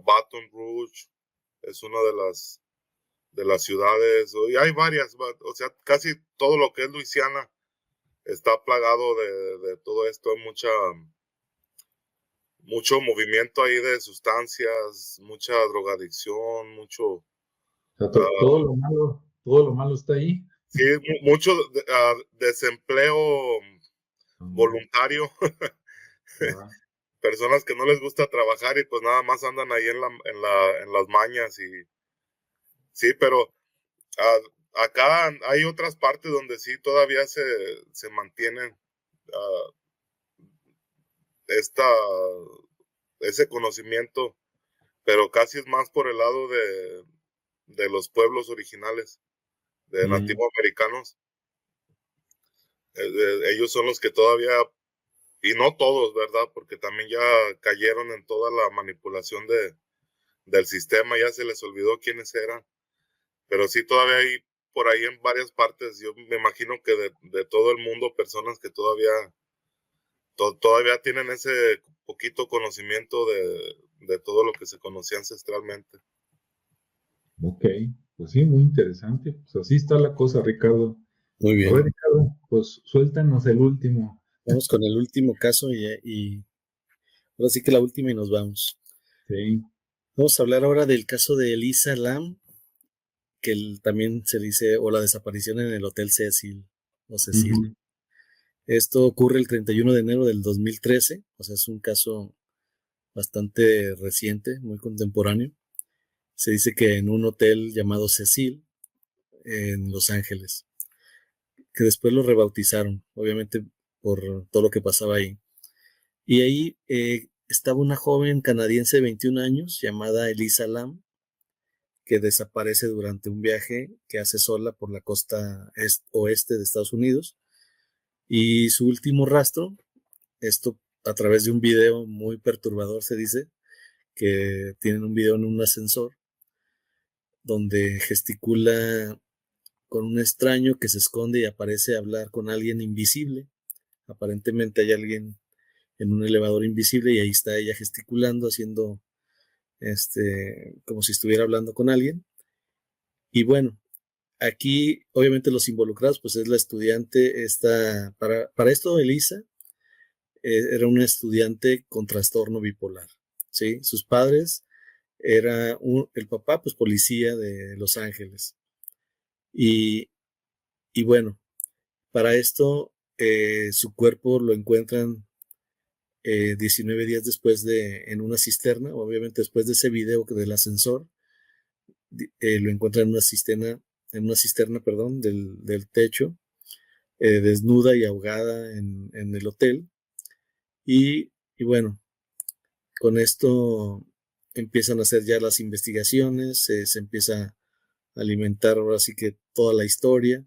Baton Rouge, es una de las ciudades, y hay varias, o sea, casi todo lo que es Luisiana está plagado de todo esto, hay mucho movimiento ahí de sustancias, mucha drogadicción, mucho, O sea, todo lo malo está ahí. sí, mucho desempleo voluntario, Ah, personas que no les gusta trabajar y pues nada más andan ahí en las mañas y sí, pero acá hay otras partes donde sí todavía se mantienen esta, ese conocimiento, pero casi es más por el lado de los pueblos originales, de nativos americanos. Ellos son los que todavía, y no todos, ¿verdad? Porque también ya cayeron en toda la manipulación del sistema, ya se les olvidó quiénes eran, pero sí todavía hay por ahí en varias partes, yo me imagino que de todo el mundo, personas que todavía todavía tienen ese poquito conocimiento de todo lo que se conocía ancestralmente. Ok, pues sí, muy interesante. Pues así está la cosa, Ricardo. Muy A ver, bien. Ricardo, pues suéltanos el último. Vamos con el último caso y ahora sí que la última y nos vamos. Sí. Vamos a hablar ahora del caso de Elisa Lam, que también se dice, o la desaparición en el Hotel Cecil, o Cecil. Ujú. Esto ocurre el 31 de enero del 2013, o sea, es un caso bastante reciente, muy contemporáneo. Se dice que en un hotel llamado Cecil, en Los Ángeles, que después lo rebautizaron, obviamente por todo lo que pasaba ahí. Y ahí estaba una joven canadiense de 21 años llamada Elisa Lam, que desaparece durante un viaje que hace sola por la costa oeste de Estados Unidos. Y su último rastro, esto a través de un video muy perturbador, se dice, que tienen un video en un ascensor donde gesticula con un extraño que se esconde y aparece a hablar con alguien invisible. Aparentemente hay alguien en un elevador invisible y ahí está ella gesticulando, haciendo como si estuviera hablando con alguien. Y bueno, aquí obviamente los involucrados pues es la estudiante, para esto Elisa era una estudiante con trastorno bipolar, ¿sí? Sus padres el papá pues policía de Los Ángeles y, y bueno, para esto su cuerpo lo encuentran 19 días después en una cisterna, obviamente después de ese video del ascensor, lo encuentran en una cisterna, perdón, del techo, desnuda y ahogada en el hotel. Y bueno, con esto empiezan a hacer ya las investigaciones, se empieza a alimentar ahora sí que toda la historia,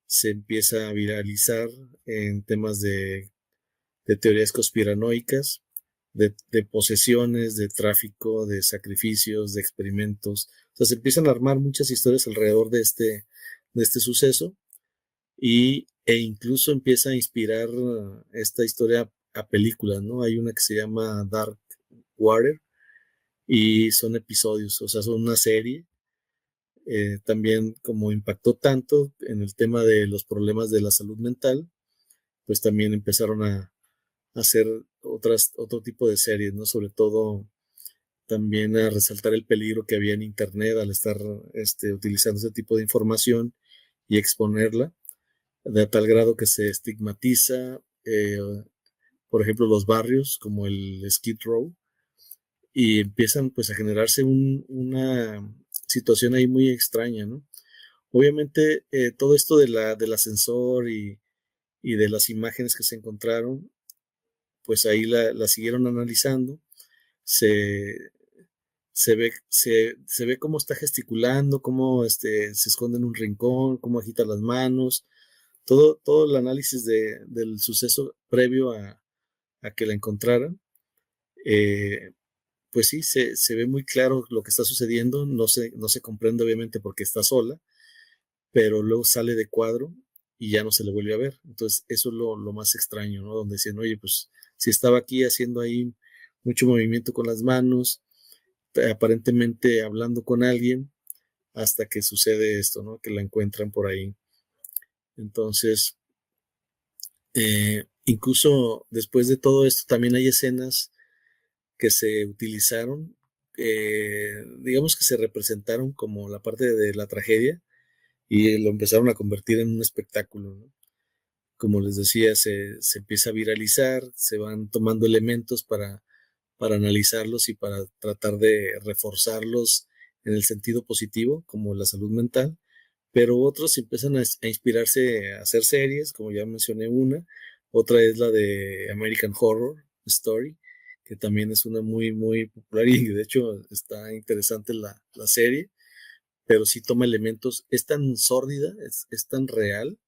se empieza a viralizar en temas de teorías conspiranoicas, de posesiones, de tráfico, de sacrificios, de experimentos. O sea, se empiezan a armar muchas historias alrededor de este suceso e incluso empieza a inspirar esta historia a películas, ¿no? Hay una que se llama Dark Water y son episodios, o sea, son una serie. También como impactó tanto en el tema de los problemas de la salud mental, pues también empezaron a hacer otro tipo de series, ¿no? Sobre todo también a resaltar el peligro que había en Internet al estar utilizando ese tipo de información y exponerla, de tal grado que se estigmatiza, por ejemplo, los barrios como el Skid Row, y empiezan pues a generarse una situación ahí muy extraña, ¿no? Obviamente todo esto del ascensor y de las imágenes que se encontraron, pues ahí la siguieron analizando, se, se ve cómo está gesticulando, cómo se esconde en un rincón, cómo agita las manos, todo el análisis del suceso previo a que la encontraran, eh, pues sí, se ve muy claro lo que está sucediendo, no se comprende obviamente porque está sola, pero luego sale de cuadro y ya no se le vuelve a ver. Entonces, eso es lo más extraño, ¿no? Donde decían, oye, pues si estaba aquí haciendo ahí mucho movimiento con las manos, aparentemente hablando con alguien, hasta que sucede esto, ¿no? Que la encuentran por ahí. Entonces, incluso después de todo esto, también hay escenas que se utilizaron, digamos que se representaron como la parte de la tragedia y lo empezaron a convertir en un espectáculo, ¿no? Como les decía, se empieza a viralizar, se van tomando elementos para analizarlos y para tratar de reforzarlos en el sentido positivo, como la salud mental, pero otros empiezan a inspirarse a hacer series, como ya mencioné una, otra es la de American Horror Story, que también es una muy, muy popular y de hecho está interesante la serie, pero sí toma elementos, es tan sórdida, es tan real,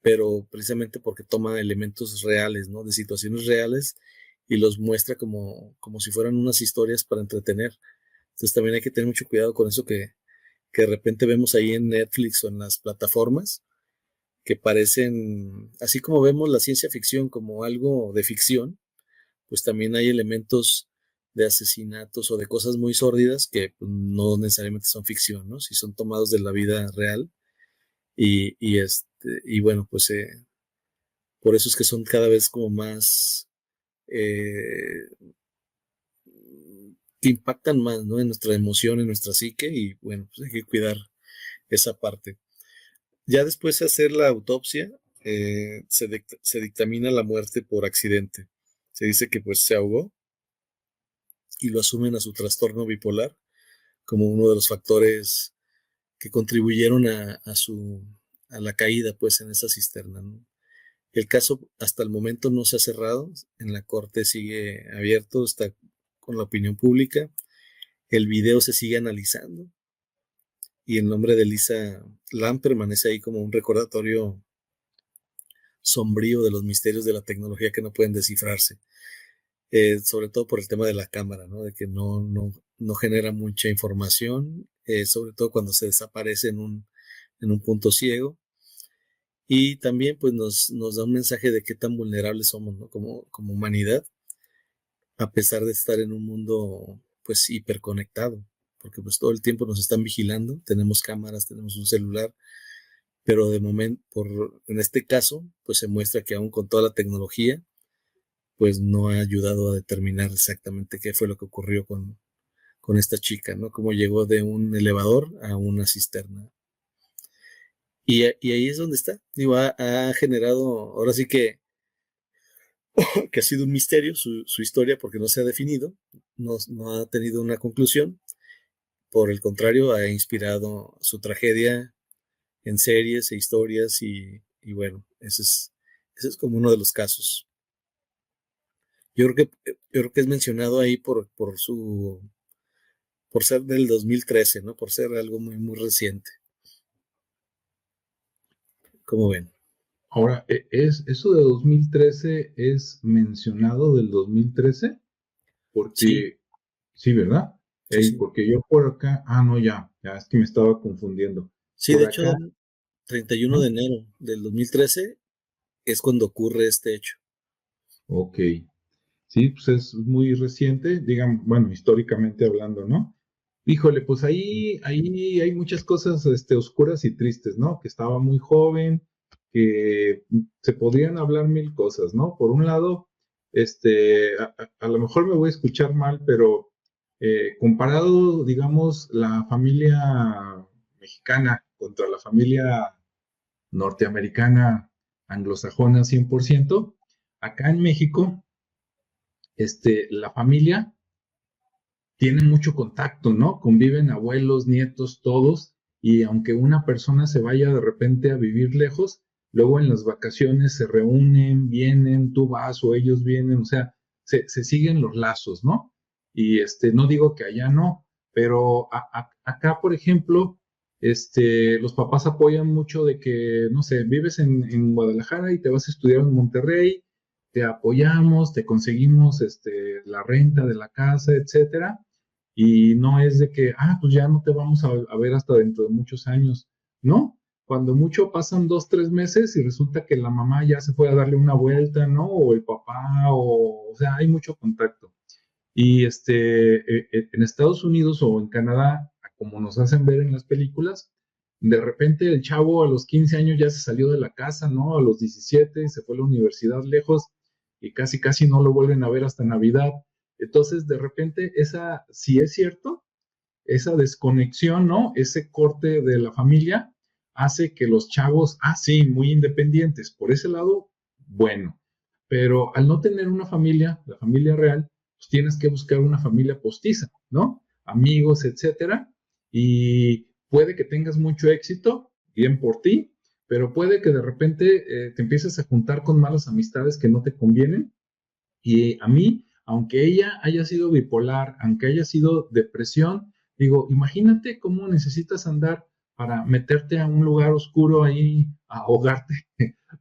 pero precisamente porque toma elementos reales, ¿no? De situaciones reales y los muestra como si fueran unas historias para entretener. Entonces también hay que tener mucho cuidado con eso que de repente vemos ahí en Netflix o en las plataformas, que parecen, así como vemos la ciencia ficción como algo de ficción, pues también hay elementos de asesinatos o de cosas muy sórdidas que pues, no necesariamente son ficción, ¿no? Si son tomados de la vida real y bueno, pues por eso es que son cada vez como más eh, que impactan más, ¿no? En nuestra emoción, en nuestra psique y bueno, pues hay que cuidar esa parte. Ya después de hacer la autopsia, se dictamina la muerte por accidente. Se dice que pues se ahogó y lo asumen a su trastorno bipolar como uno de los factores que contribuyeron a la caída pues en esa cisterna, ¿no? El caso hasta el momento no se ha cerrado, en la corte sigue abierto, está con la opinión pública, el video se sigue analizando y el nombre de Lisa Lam permanece ahí como un recordatorio sombrío de los misterios de la tecnología que no pueden descifrarse, sobre todo por el tema de la cámara, ¿no? De que no genera mucha información, sobre todo cuando se desaparece en un punto ciego. Y también pues nos da un mensaje de qué tan vulnerables somos, ¿no? Como humanidad, a pesar de estar en un mundo pues hiperconectado, porque pues todo el tiempo nos están vigilando, tenemos cámaras, tenemos un celular, pero de momento, en este caso, pues se muestra que aún con toda la tecnología, pues no ha ayudado a determinar exactamente qué fue lo que ocurrió con esta chica, ¿no? Cómo llegó de un elevador a una cisterna. Y ahí es donde está. Digo, ha generado, ahora sí que ha sido un misterio su historia porque no se ha definido, no ha tenido una conclusión. Por el contrario, ha inspirado su tragedia en series e historias y bueno, ese es como uno de los casos. Yo creo que es mencionado ahí por ser del 2013, ¿no? Por ser algo muy, muy reciente. ¿Cómo ven? Ahora, eso de 2013 es mencionado del 2013, porque sí, ¿verdad? Sí, sí. Porque yo por acá, no, ya es que me estaba confundiendo. Sí, Por de hecho, acá, 31 de ¿no? enero del 2013 es cuando ocurre este hecho. Ok, sí, pues es muy reciente, digamos, bueno, históricamente hablando, ¿no? Híjole, pues ahí hay muchas cosas, oscuras y tristes, ¿no? Que estaba muy joven, que se podrían hablar mil cosas, ¿no? Por un lado, a lo mejor me voy a escuchar mal, pero comparado, digamos, la familia mexicana contra la familia norteamericana anglosajona 100%, acá en México, la familia tienen mucho contacto, ¿no? Conviven abuelos, nietos, todos, y aunque una persona se vaya de repente a vivir lejos, luego en las vacaciones se reúnen, vienen, tú vas o ellos vienen, o sea, se siguen los lazos, ¿no? Y no digo que allá no, pero acá, por ejemplo, los papás apoyan mucho de que, no sé, vives en Guadalajara y te vas a estudiar en Monterrey, te apoyamos, te conseguimos la renta de la casa, etcétera, y no es de que, pues ya no te vamos a ver hasta dentro de muchos años, ¿no? Cuando mucho pasan 2, 3 meses y resulta que la mamá ya se fue a darle una vuelta, ¿no? O el papá, o sea, hay mucho contacto. Y en Estados Unidos o en Canadá, como nos hacen ver en las películas, de repente el chavo a los 15 años ya se salió de la casa, ¿no? A los 17 se fue a la universidad lejos y casi casi no lo vuelven a ver hasta Navidad. Entonces, de repente, si es cierto, esa desconexión, ¿no? Ese corte de la familia hace que los chavos, sí, muy independientes. Por ese lado, bueno. Pero al no tener una familia, la familia real, pues tienes que buscar una familia postiza, ¿no? Amigos, etcétera. Y puede que tengas mucho éxito, bien por ti, pero puede que de repente te empieces a juntar con malas amistades que no te convienen. Y a mí, aunque ella haya sido bipolar, aunque haya sido depresión, digo, imagínate cómo necesitas andar para meterte a un lugar oscuro ahí, a ahogarte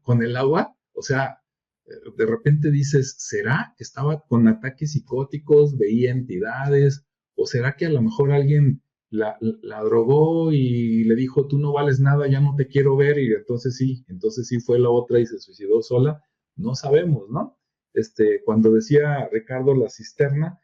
con el agua. O sea, de repente dices, ¿será que estaba con ataques psicóticos, veía entidades? ¿O será que a lo mejor alguien la drogó y le dijo, tú no vales nada, ya no te quiero ver, y entonces sí fue la otra y se suicidó sola. No sabemos, ¿no? Cuando decía Ricardo la cisterna,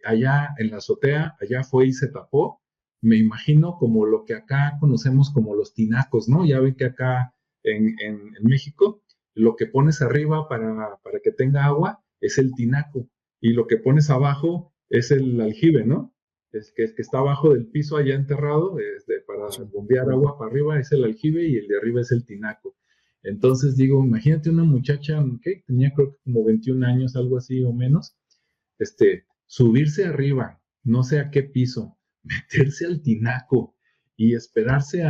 allá en la azotea, allá fue y se tapó. Me imagino como lo que acá conocemos como los tinacos, ¿no? Ya ven que acá en México, lo que pones arriba para que tenga agua es el tinaco, y lo que pones abajo es el aljibe, ¿no? Que está abajo del piso allá enterrado, para bombear agua para arriba es el aljibe y el de arriba es el tinaco. Entonces digo, imagínate una muchacha que tenía creo que como 21 años, algo así o menos, subirse arriba, no sé a qué piso, meterse al tinaco y esperarse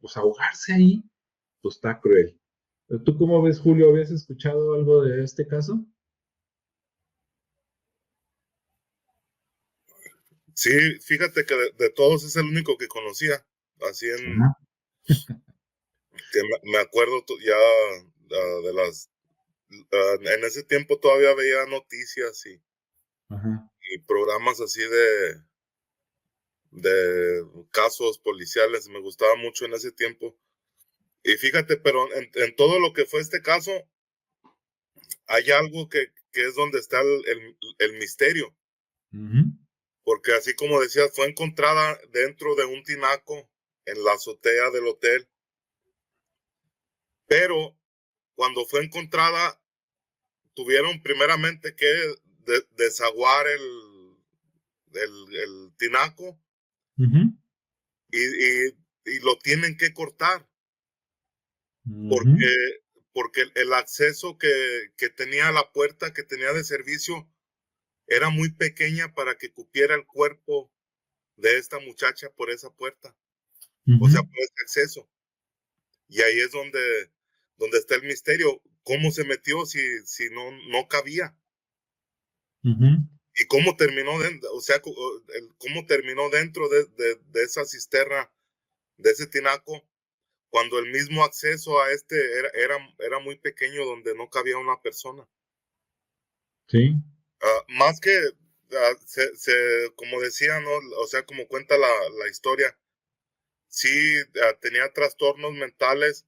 pues ahogarse ahí, pues está cruel. ¿Tú cómo ves, Julio? ¿Habías escuchado algo de este caso? Sí, fíjate que de todos es el único que conocía, así Ajá. que me acuerdo ya de las, en ese tiempo todavía veía noticias Ajá. y programas así de casos policiales, me gustaba mucho en ese tiempo. Y fíjate, pero en todo lo que fue este caso, hay algo que es donde está el misterio. Uh-huh. Porque así como decías, fue encontrada dentro de un tinaco en la azotea del hotel, pero cuando fue encontrada, tuvieron primeramente que desaguar el tinaco Uh-huh. y lo tienen que cortar, Uh-huh. porque el acceso que tenía a la puerta que tenía de servicio era muy pequeña para que cupiera el cuerpo de esta muchacha por esa puerta, o sea, Uh-huh. por ese acceso. Y ahí es donde está el misterio. ¿Cómo se metió si no cabía? Uh-huh. ¿Y cómo terminó dentro? O sea, ¿cómo terminó dentro de esa cisterna, de ese tinaco, cuando el mismo acceso a era muy pequeño, donde no cabía una persona? Sí. Más que, como decía, ¿no? O sea, como cuenta la historia, sí, tenía trastornos mentales,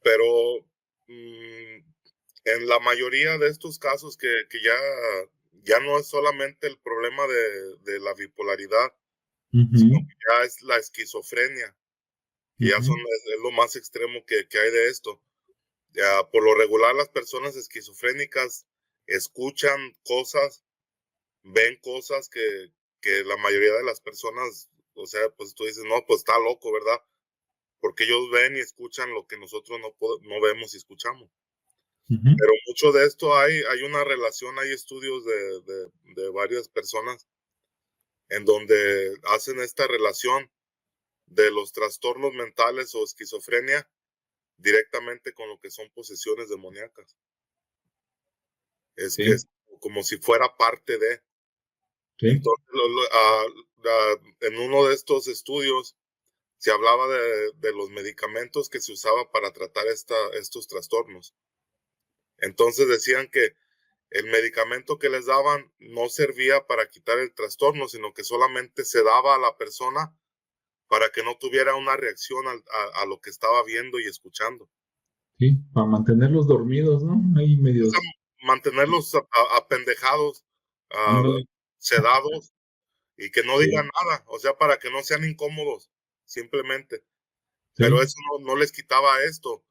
pero en la mayoría de estos casos que ya no es solamente el problema de la bipolaridad, sino Uh-huh. que ya es la esquizofrenia, que ya Uh-huh. es lo más extremo que hay de esto. Ya, por lo regular, las personas esquizofrénicas escuchan cosas, ven cosas que la mayoría de las personas, o sea, pues tú dices, no, pues está loco, ¿verdad? Porque ellos ven y escuchan lo que nosotros no vemos y escuchamos. Uh-huh. Pero mucho de esto hay una relación, hay estudios de varias personas en donde hacen esta relación de los trastornos mentales o esquizofrenia directamente con lo que son posesiones demoníacas. Es que Sí. es como si fuera parte de. Sí. Entonces, en uno de estos estudios se hablaba de los medicamentos que se usaba para tratar estos trastornos. Entonces decían que el medicamento que les daban no servía para quitar el trastorno, sino que solamente se daba a la persona para que no tuviera una reacción a lo que estaba viendo y escuchando. Sí. Para mantenerlos dormidos, ¿no? Ahí O sea, medios. mantenerlos apendejados, ah, Ándale. sedados y que no Sí. digan nada, o sea, para que no sean incómodos, simplemente. Pero Sí. eso no les quitaba esto.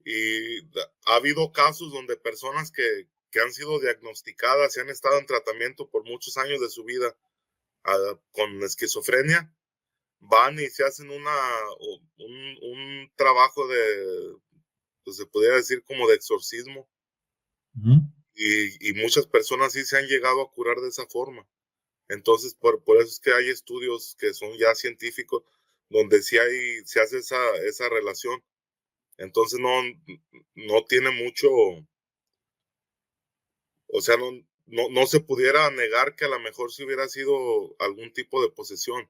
Y ha habido casos donde personas que han sido diagnosticadas y han estado en tratamiento por muchos años de su vida con esquizofrenia, van y se hacen un trabajo pues se podría decir como de exorcismo, Uh-huh. y muchas personas sí se han llegado a curar de esa forma. Entonces, por eso es que hay estudios que son ya científicos, donde sí se hace esa relación. Entonces, no tiene mucho, o sea, no se pudiera negar que a lo mejor sí hubiera sido algún tipo de posesión.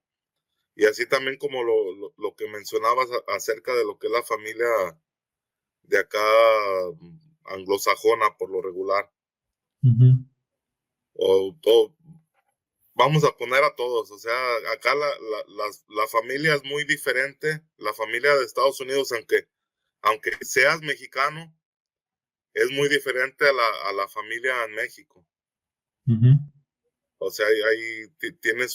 Y así también como lo que mencionabas acerca de lo que es la familia de acá, anglosajona por lo regular, Uh-huh. o vamos a poner a todos, o sea, acá la familia es muy diferente, la familia de Estados Unidos, aunque seas mexicano, es muy diferente a la familia en México. Ujú. O sea, ahí tiene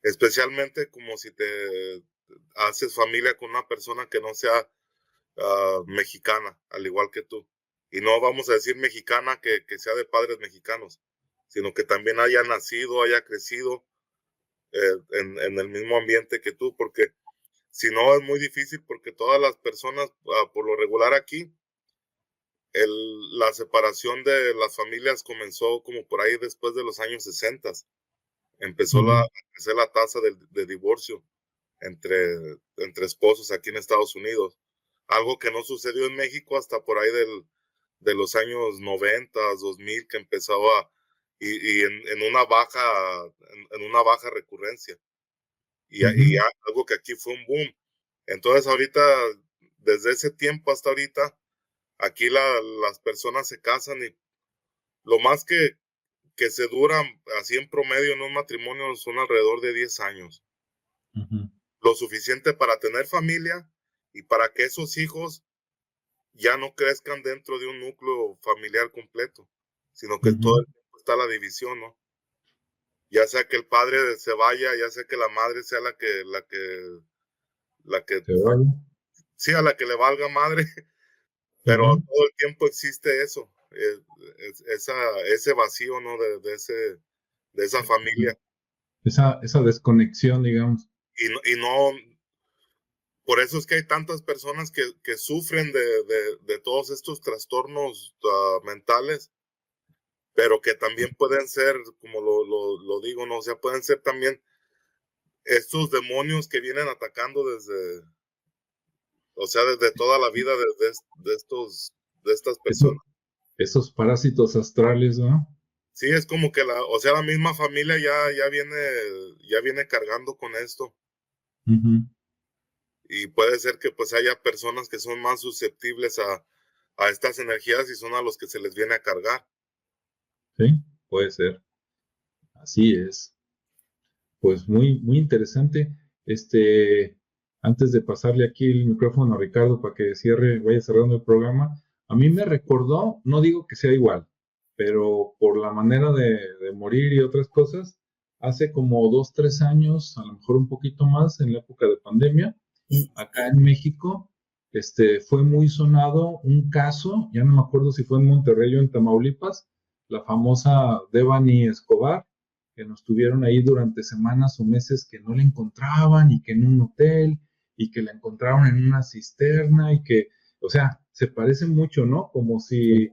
especialmente como si te haces familia con una persona que no sea mexicana, al igual que tú. Y no vamos a decir mexicana que sea de padres mexicanos, sino que también haya nacido, haya crecido en el mismo ambiente que tú, porque si no es muy difícil, porque todas las personas, por lo regular aquí, la separación de las familias comenzó como por ahí después de los años 60. Empezó Ujú. a crecer la tasa de divorcio entre esposos aquí en Estados Unidos. Algo que no sucedió en México hasta por ahí de los años 90, 2000, que empezaba y en una baja recurrencia. Y Ujú. algo que aquí fue un boom. Entonces ahorita, desde ese tiempo hasta ahorita, aquí las personas se casan y lo más que se duran así en promedio en un matrimonio son alrededor de 10 años. Ujú. Lo suficiente para tener familia y para que esos hijos ya no crezcan dentro de un núcleo familiar completo, sino que todo Ujú. el tiempo está la división, ¿no? Ya sea que el padre se vaya, ya sea que la madre sea la que, Se vaya. sí, a la que le valga madre, pero Ujú. todo el tiempo existe eso, ese vacío, ¿no? De esa familia. Esa desconexión, digamos. Y no, por eso es que hay tantas personas que sufren de todos estos trastornos mentales, pero que también pueden ser, como lo digo, ¿no? O sea, pueden ser también estos demonios que vienen atacando o sea, desde toda la vida de estas Eso, personas. esos parásitos astrales, ¿no? Sí, es como que o sea, la misma familia ya viene cargando con esto. Ujú. Y puede ser que pues haya personas que son más susceptibles a estas energías y son a los que se les viene a cargar. Sí, puede ser. Así es. Pues muy, muy interesante. Antes de pasarle aquí el micrófono a Ricardo para que vaya cerrando el programa, a mí me recordó, no digo que sea igual, pero por la manera de morir y otras cosas, hace como 2, 3 años, a lo mejor un poquito más, en la época de pandemia, acá en México, fue muy sonado un caso, ya no me acuerdo si fue en Monterrey o en Tamaulipas, la famosa Devani Escobar, que nos tuvieron ahí durante semanas o meses que no la encontraban y que en un hotel y que la encontraron en una cisterna y que, o sea, se parece mucho, ¿no? Como si,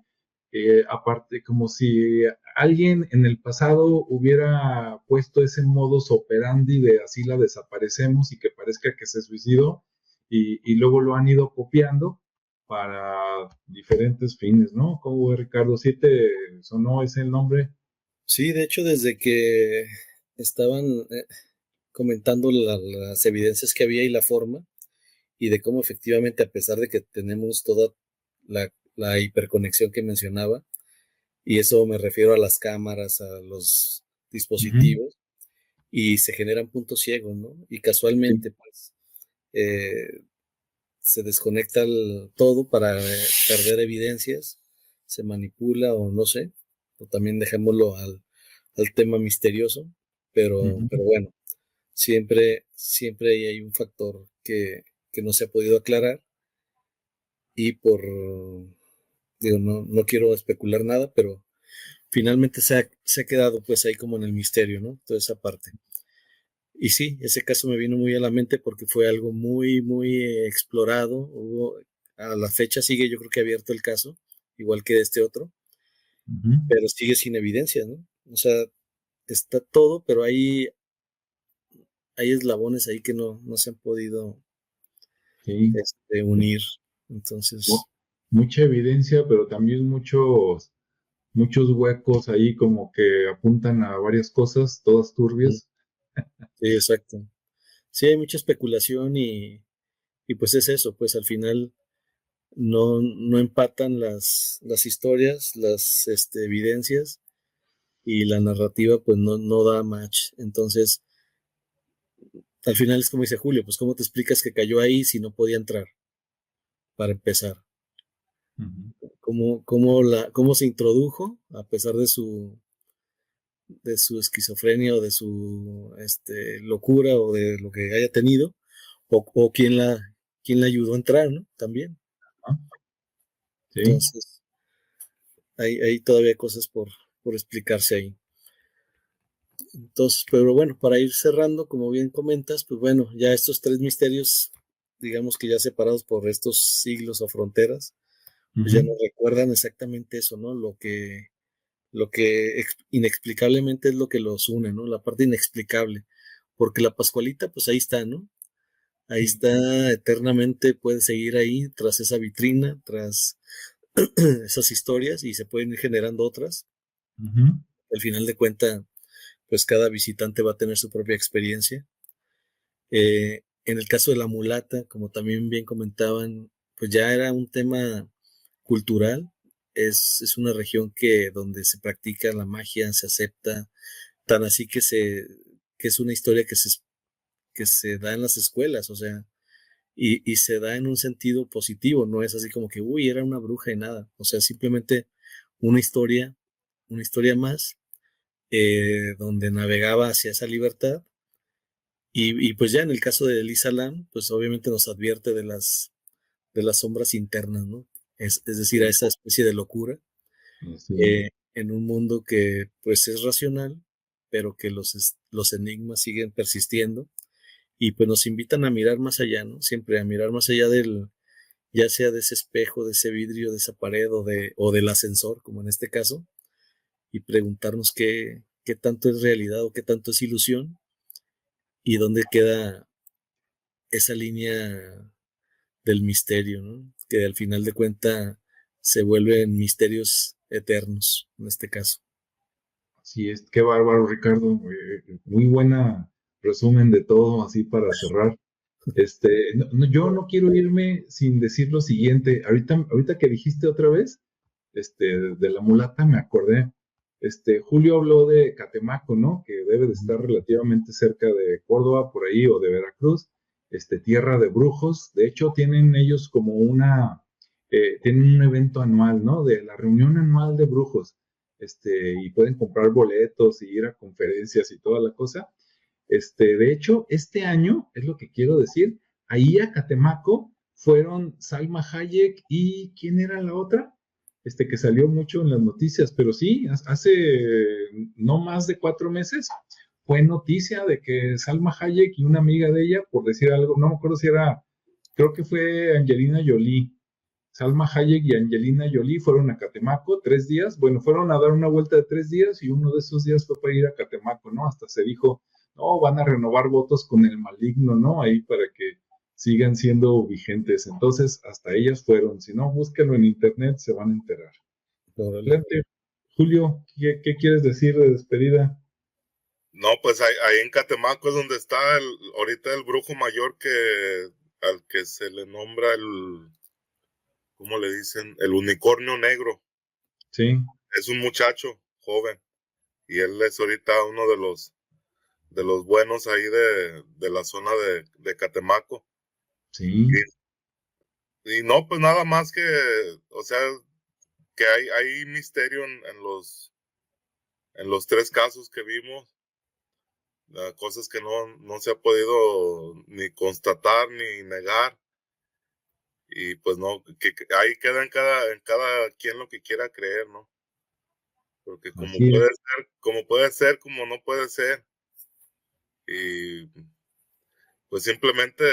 aparte, como si alguien en el pasado hubiera puesto ese modus operandi de así la desaparecemos y que parezca que se suicidó y luego lo han ido copiando para diferentes fines, ¿no? ¿Cómo, Ricardo? ¿Sí te sonó ese nombre? Sí, de hecho, desde que estaban comentando las evidencias que había y la forma, y de cómo efectivamente, a pesar de que tenemos toda la hiperconexión que mencionaba, y eso me refiero a las cámaras, a los Ujú. dispositivos, y se generan puntos ciegos, ¿no? Y Sí. casualmente, pues, eh, se desconecta todo para perder evidencias, se manipula o no sé, o también dejémoslo al tema misterioso, Ujú. pero bueno, siempre hay un factor que no se ha podido aclarar y digo, no quiero especular nada, pero finalmente se ha quedado pues ahí como en el misterio, ¿no? Toda esa parte. Y sí, ese caso me vino muy a la mente porque fue algo muy, muy explorado. A la fecha sigue yo creo que abierto el caso, igual que de este otro, Ujú. pero sigue sin evidencia, ¿no? O sea, está todo, pero hay eslabones ahí que no se han podido Sí. unir. Mu- Entonces, Mucha evidencia, pero también muchos huecos ahí como que apuntan a varias cosas, todas mm, turbias. sí, exacto. Sí, hay mucha especulación y pues es eso, pues al final no empatan las historias, las evidencias, y la narrativa pues no da match. Entonces, al final es como dice Julio, pues ¿cómo te explicas que cayó ahí si no podía entrar? Para empezar, ¿cómo se introdujo a pesar de su esquizofrenia o de su locura o de lo que haya tenido, o quién la ayudó a entrar, ¿no? También. Sí. Entonces, hay todavía cosas por explicarse ahí. Entonces, pero bueno, para ir cerrando, como bien comentas, pues bueno, ya estos 3 misterios, digamos que ya separados por estos siglos o fronteras, pues ya nos recuerdan exactamente eso, ¿no? Lo que inexplicablemente es lo que los une, ¿no? La parte inexplicable. Porque la Pascualita, pues ahí está, ¿no? Ahí está eternamente, puede seguir ahí tras esa vitrina, tras esas historias y se pueden ir generando otras. Al final de cuentas, pues cada visitante va a tener su propia experiencia. En el caso de la mulata, como también bien comentaban, pues ya era un tema cultural. Es una región donde se practica la magia, se acepta, tan así que es una historia que se da en las escuelas, o sea, y se da en un sentido positivo, no es así como que, uy, era una bruja y nada, o sea, simplemente una historia más, donde navegaba hacia esa libertad, y pues ya en el caso de Elisa Lam, pues obviamente nos advierte de las sombras internas, ¿no? Es decir, a esa especie de locura, en un mundo que pues es racional, pero que los enigmas siguen persistiendo y pues nos invitan a mirar más allá, ¿no? Siempre a mirar más allá ya sea de ese espejo, de ese vidrio, de esa pared o del ascensor, como en este caso, y preguntarnos qué tanto es realidad o qué tanto es ilusión y dónde queda esa línea del misterio, ¿no? Que al final de cuentas se vuelven misterios eternos, en este caso. Así es, qué bárbaro, Ricardo. Muy buena resumen de todo, así para cerrar. Yo no quiero irme sin decir lo siguiente. Ahorita que dijiste otra vez, de la mulata, me acordé. Julio habló de Catemaco, ¿no? Que debe de estar relativamente cerca de Córdoba, por ahí, o de Veracruz, tierra de brujos. De hecho, tienen ellos como tienen un evento anual, ¿no? De la reunión anual de brujos. Y pueden comprar boletos y ir a conferencias y toda la cosa. De hecho, este año, es lo que quiero decir, ahí a Catemaco fueron Salma Hayek y ¿quién era la otra? Que salió mucho en las noticias, pero sí, hace no más de 4 meses fue noticia de que Salma Hayek y una amiga de ella, por decir algo, no me acuerdo si era, creo que fue Angelina Jolie. Salma Hayek y Angelina Jolie fueron a Catemaco 3 días. Bueno, fueron a dar una vuelta de 3 días y uno de esos días fue para ir a Catemaco, ¿no? Hasta se dijo, no, van a renovar votos con el maligno, ¿no? Ahí para que sigan siendo vigentes. Entonces, hasta ellas fueron. Si no, búsquenlo en internet, se van a enterar. Adelante, Julio, ¿qué quieres decir de despedida? No, pues ahí en Catemaco es donde está ahorita el brujo mayor al que se le nombra ¿cómo le dicen? El unicornio negro. Sí. Es un muchacho joven y él es ahorita uno de los buenos ahí de la zona de Catemaco. Sí. Y no, pues nada más que, o sea, que hay misterio en los 3 casos que vimos, cosas que no se ha podido ni constatar ni negar. Y pues no, que ahí queda en cada quien lo que quiera creer, ¿no? Porque Así es. como puede ser, como no puede ser. Y pues simplemente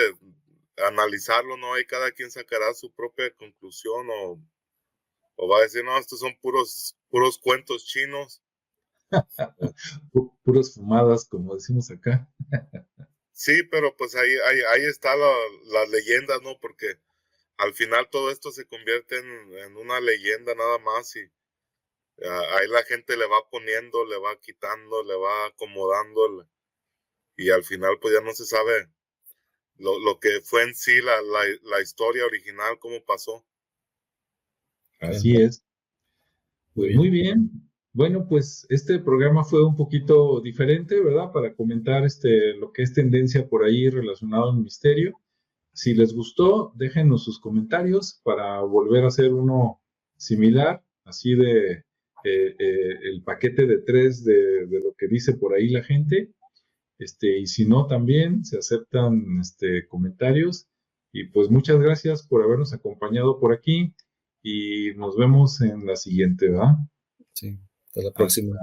analizarlo, ¿no? Ahí cada quien sacará su propia conclusión o va a decir, no, estos son puros cuentos chinos. Puras fumadas, como decimos acá. Sí, pero pues ahí está las leyendas, ¿no? Porque al final todo esto se convierte en una leyenda nada más y ahí la gente le va poniendo, le va quitando, le va acomodando y al final pues ya no se sabe lo que fue en sí la historia original, cómo pasó. Así es. Pues muy bien, Bueno, pues este programa fue un poquito diferente, ¿verdad? Para comentar lo que es tendencia por ahí relacionado al misterio. Si les gustó, déjenos sus comentarios para volver a hacer uno similar, así de el paquete de 3 de lo que dice por ahí la gente. Y si no, también se aceptan comentarios. Y pues muchas gracias por habernos acompañado por aquí y nos vemos en la siguiente, ¿verdad? Sí, hasta la Hasta próxima.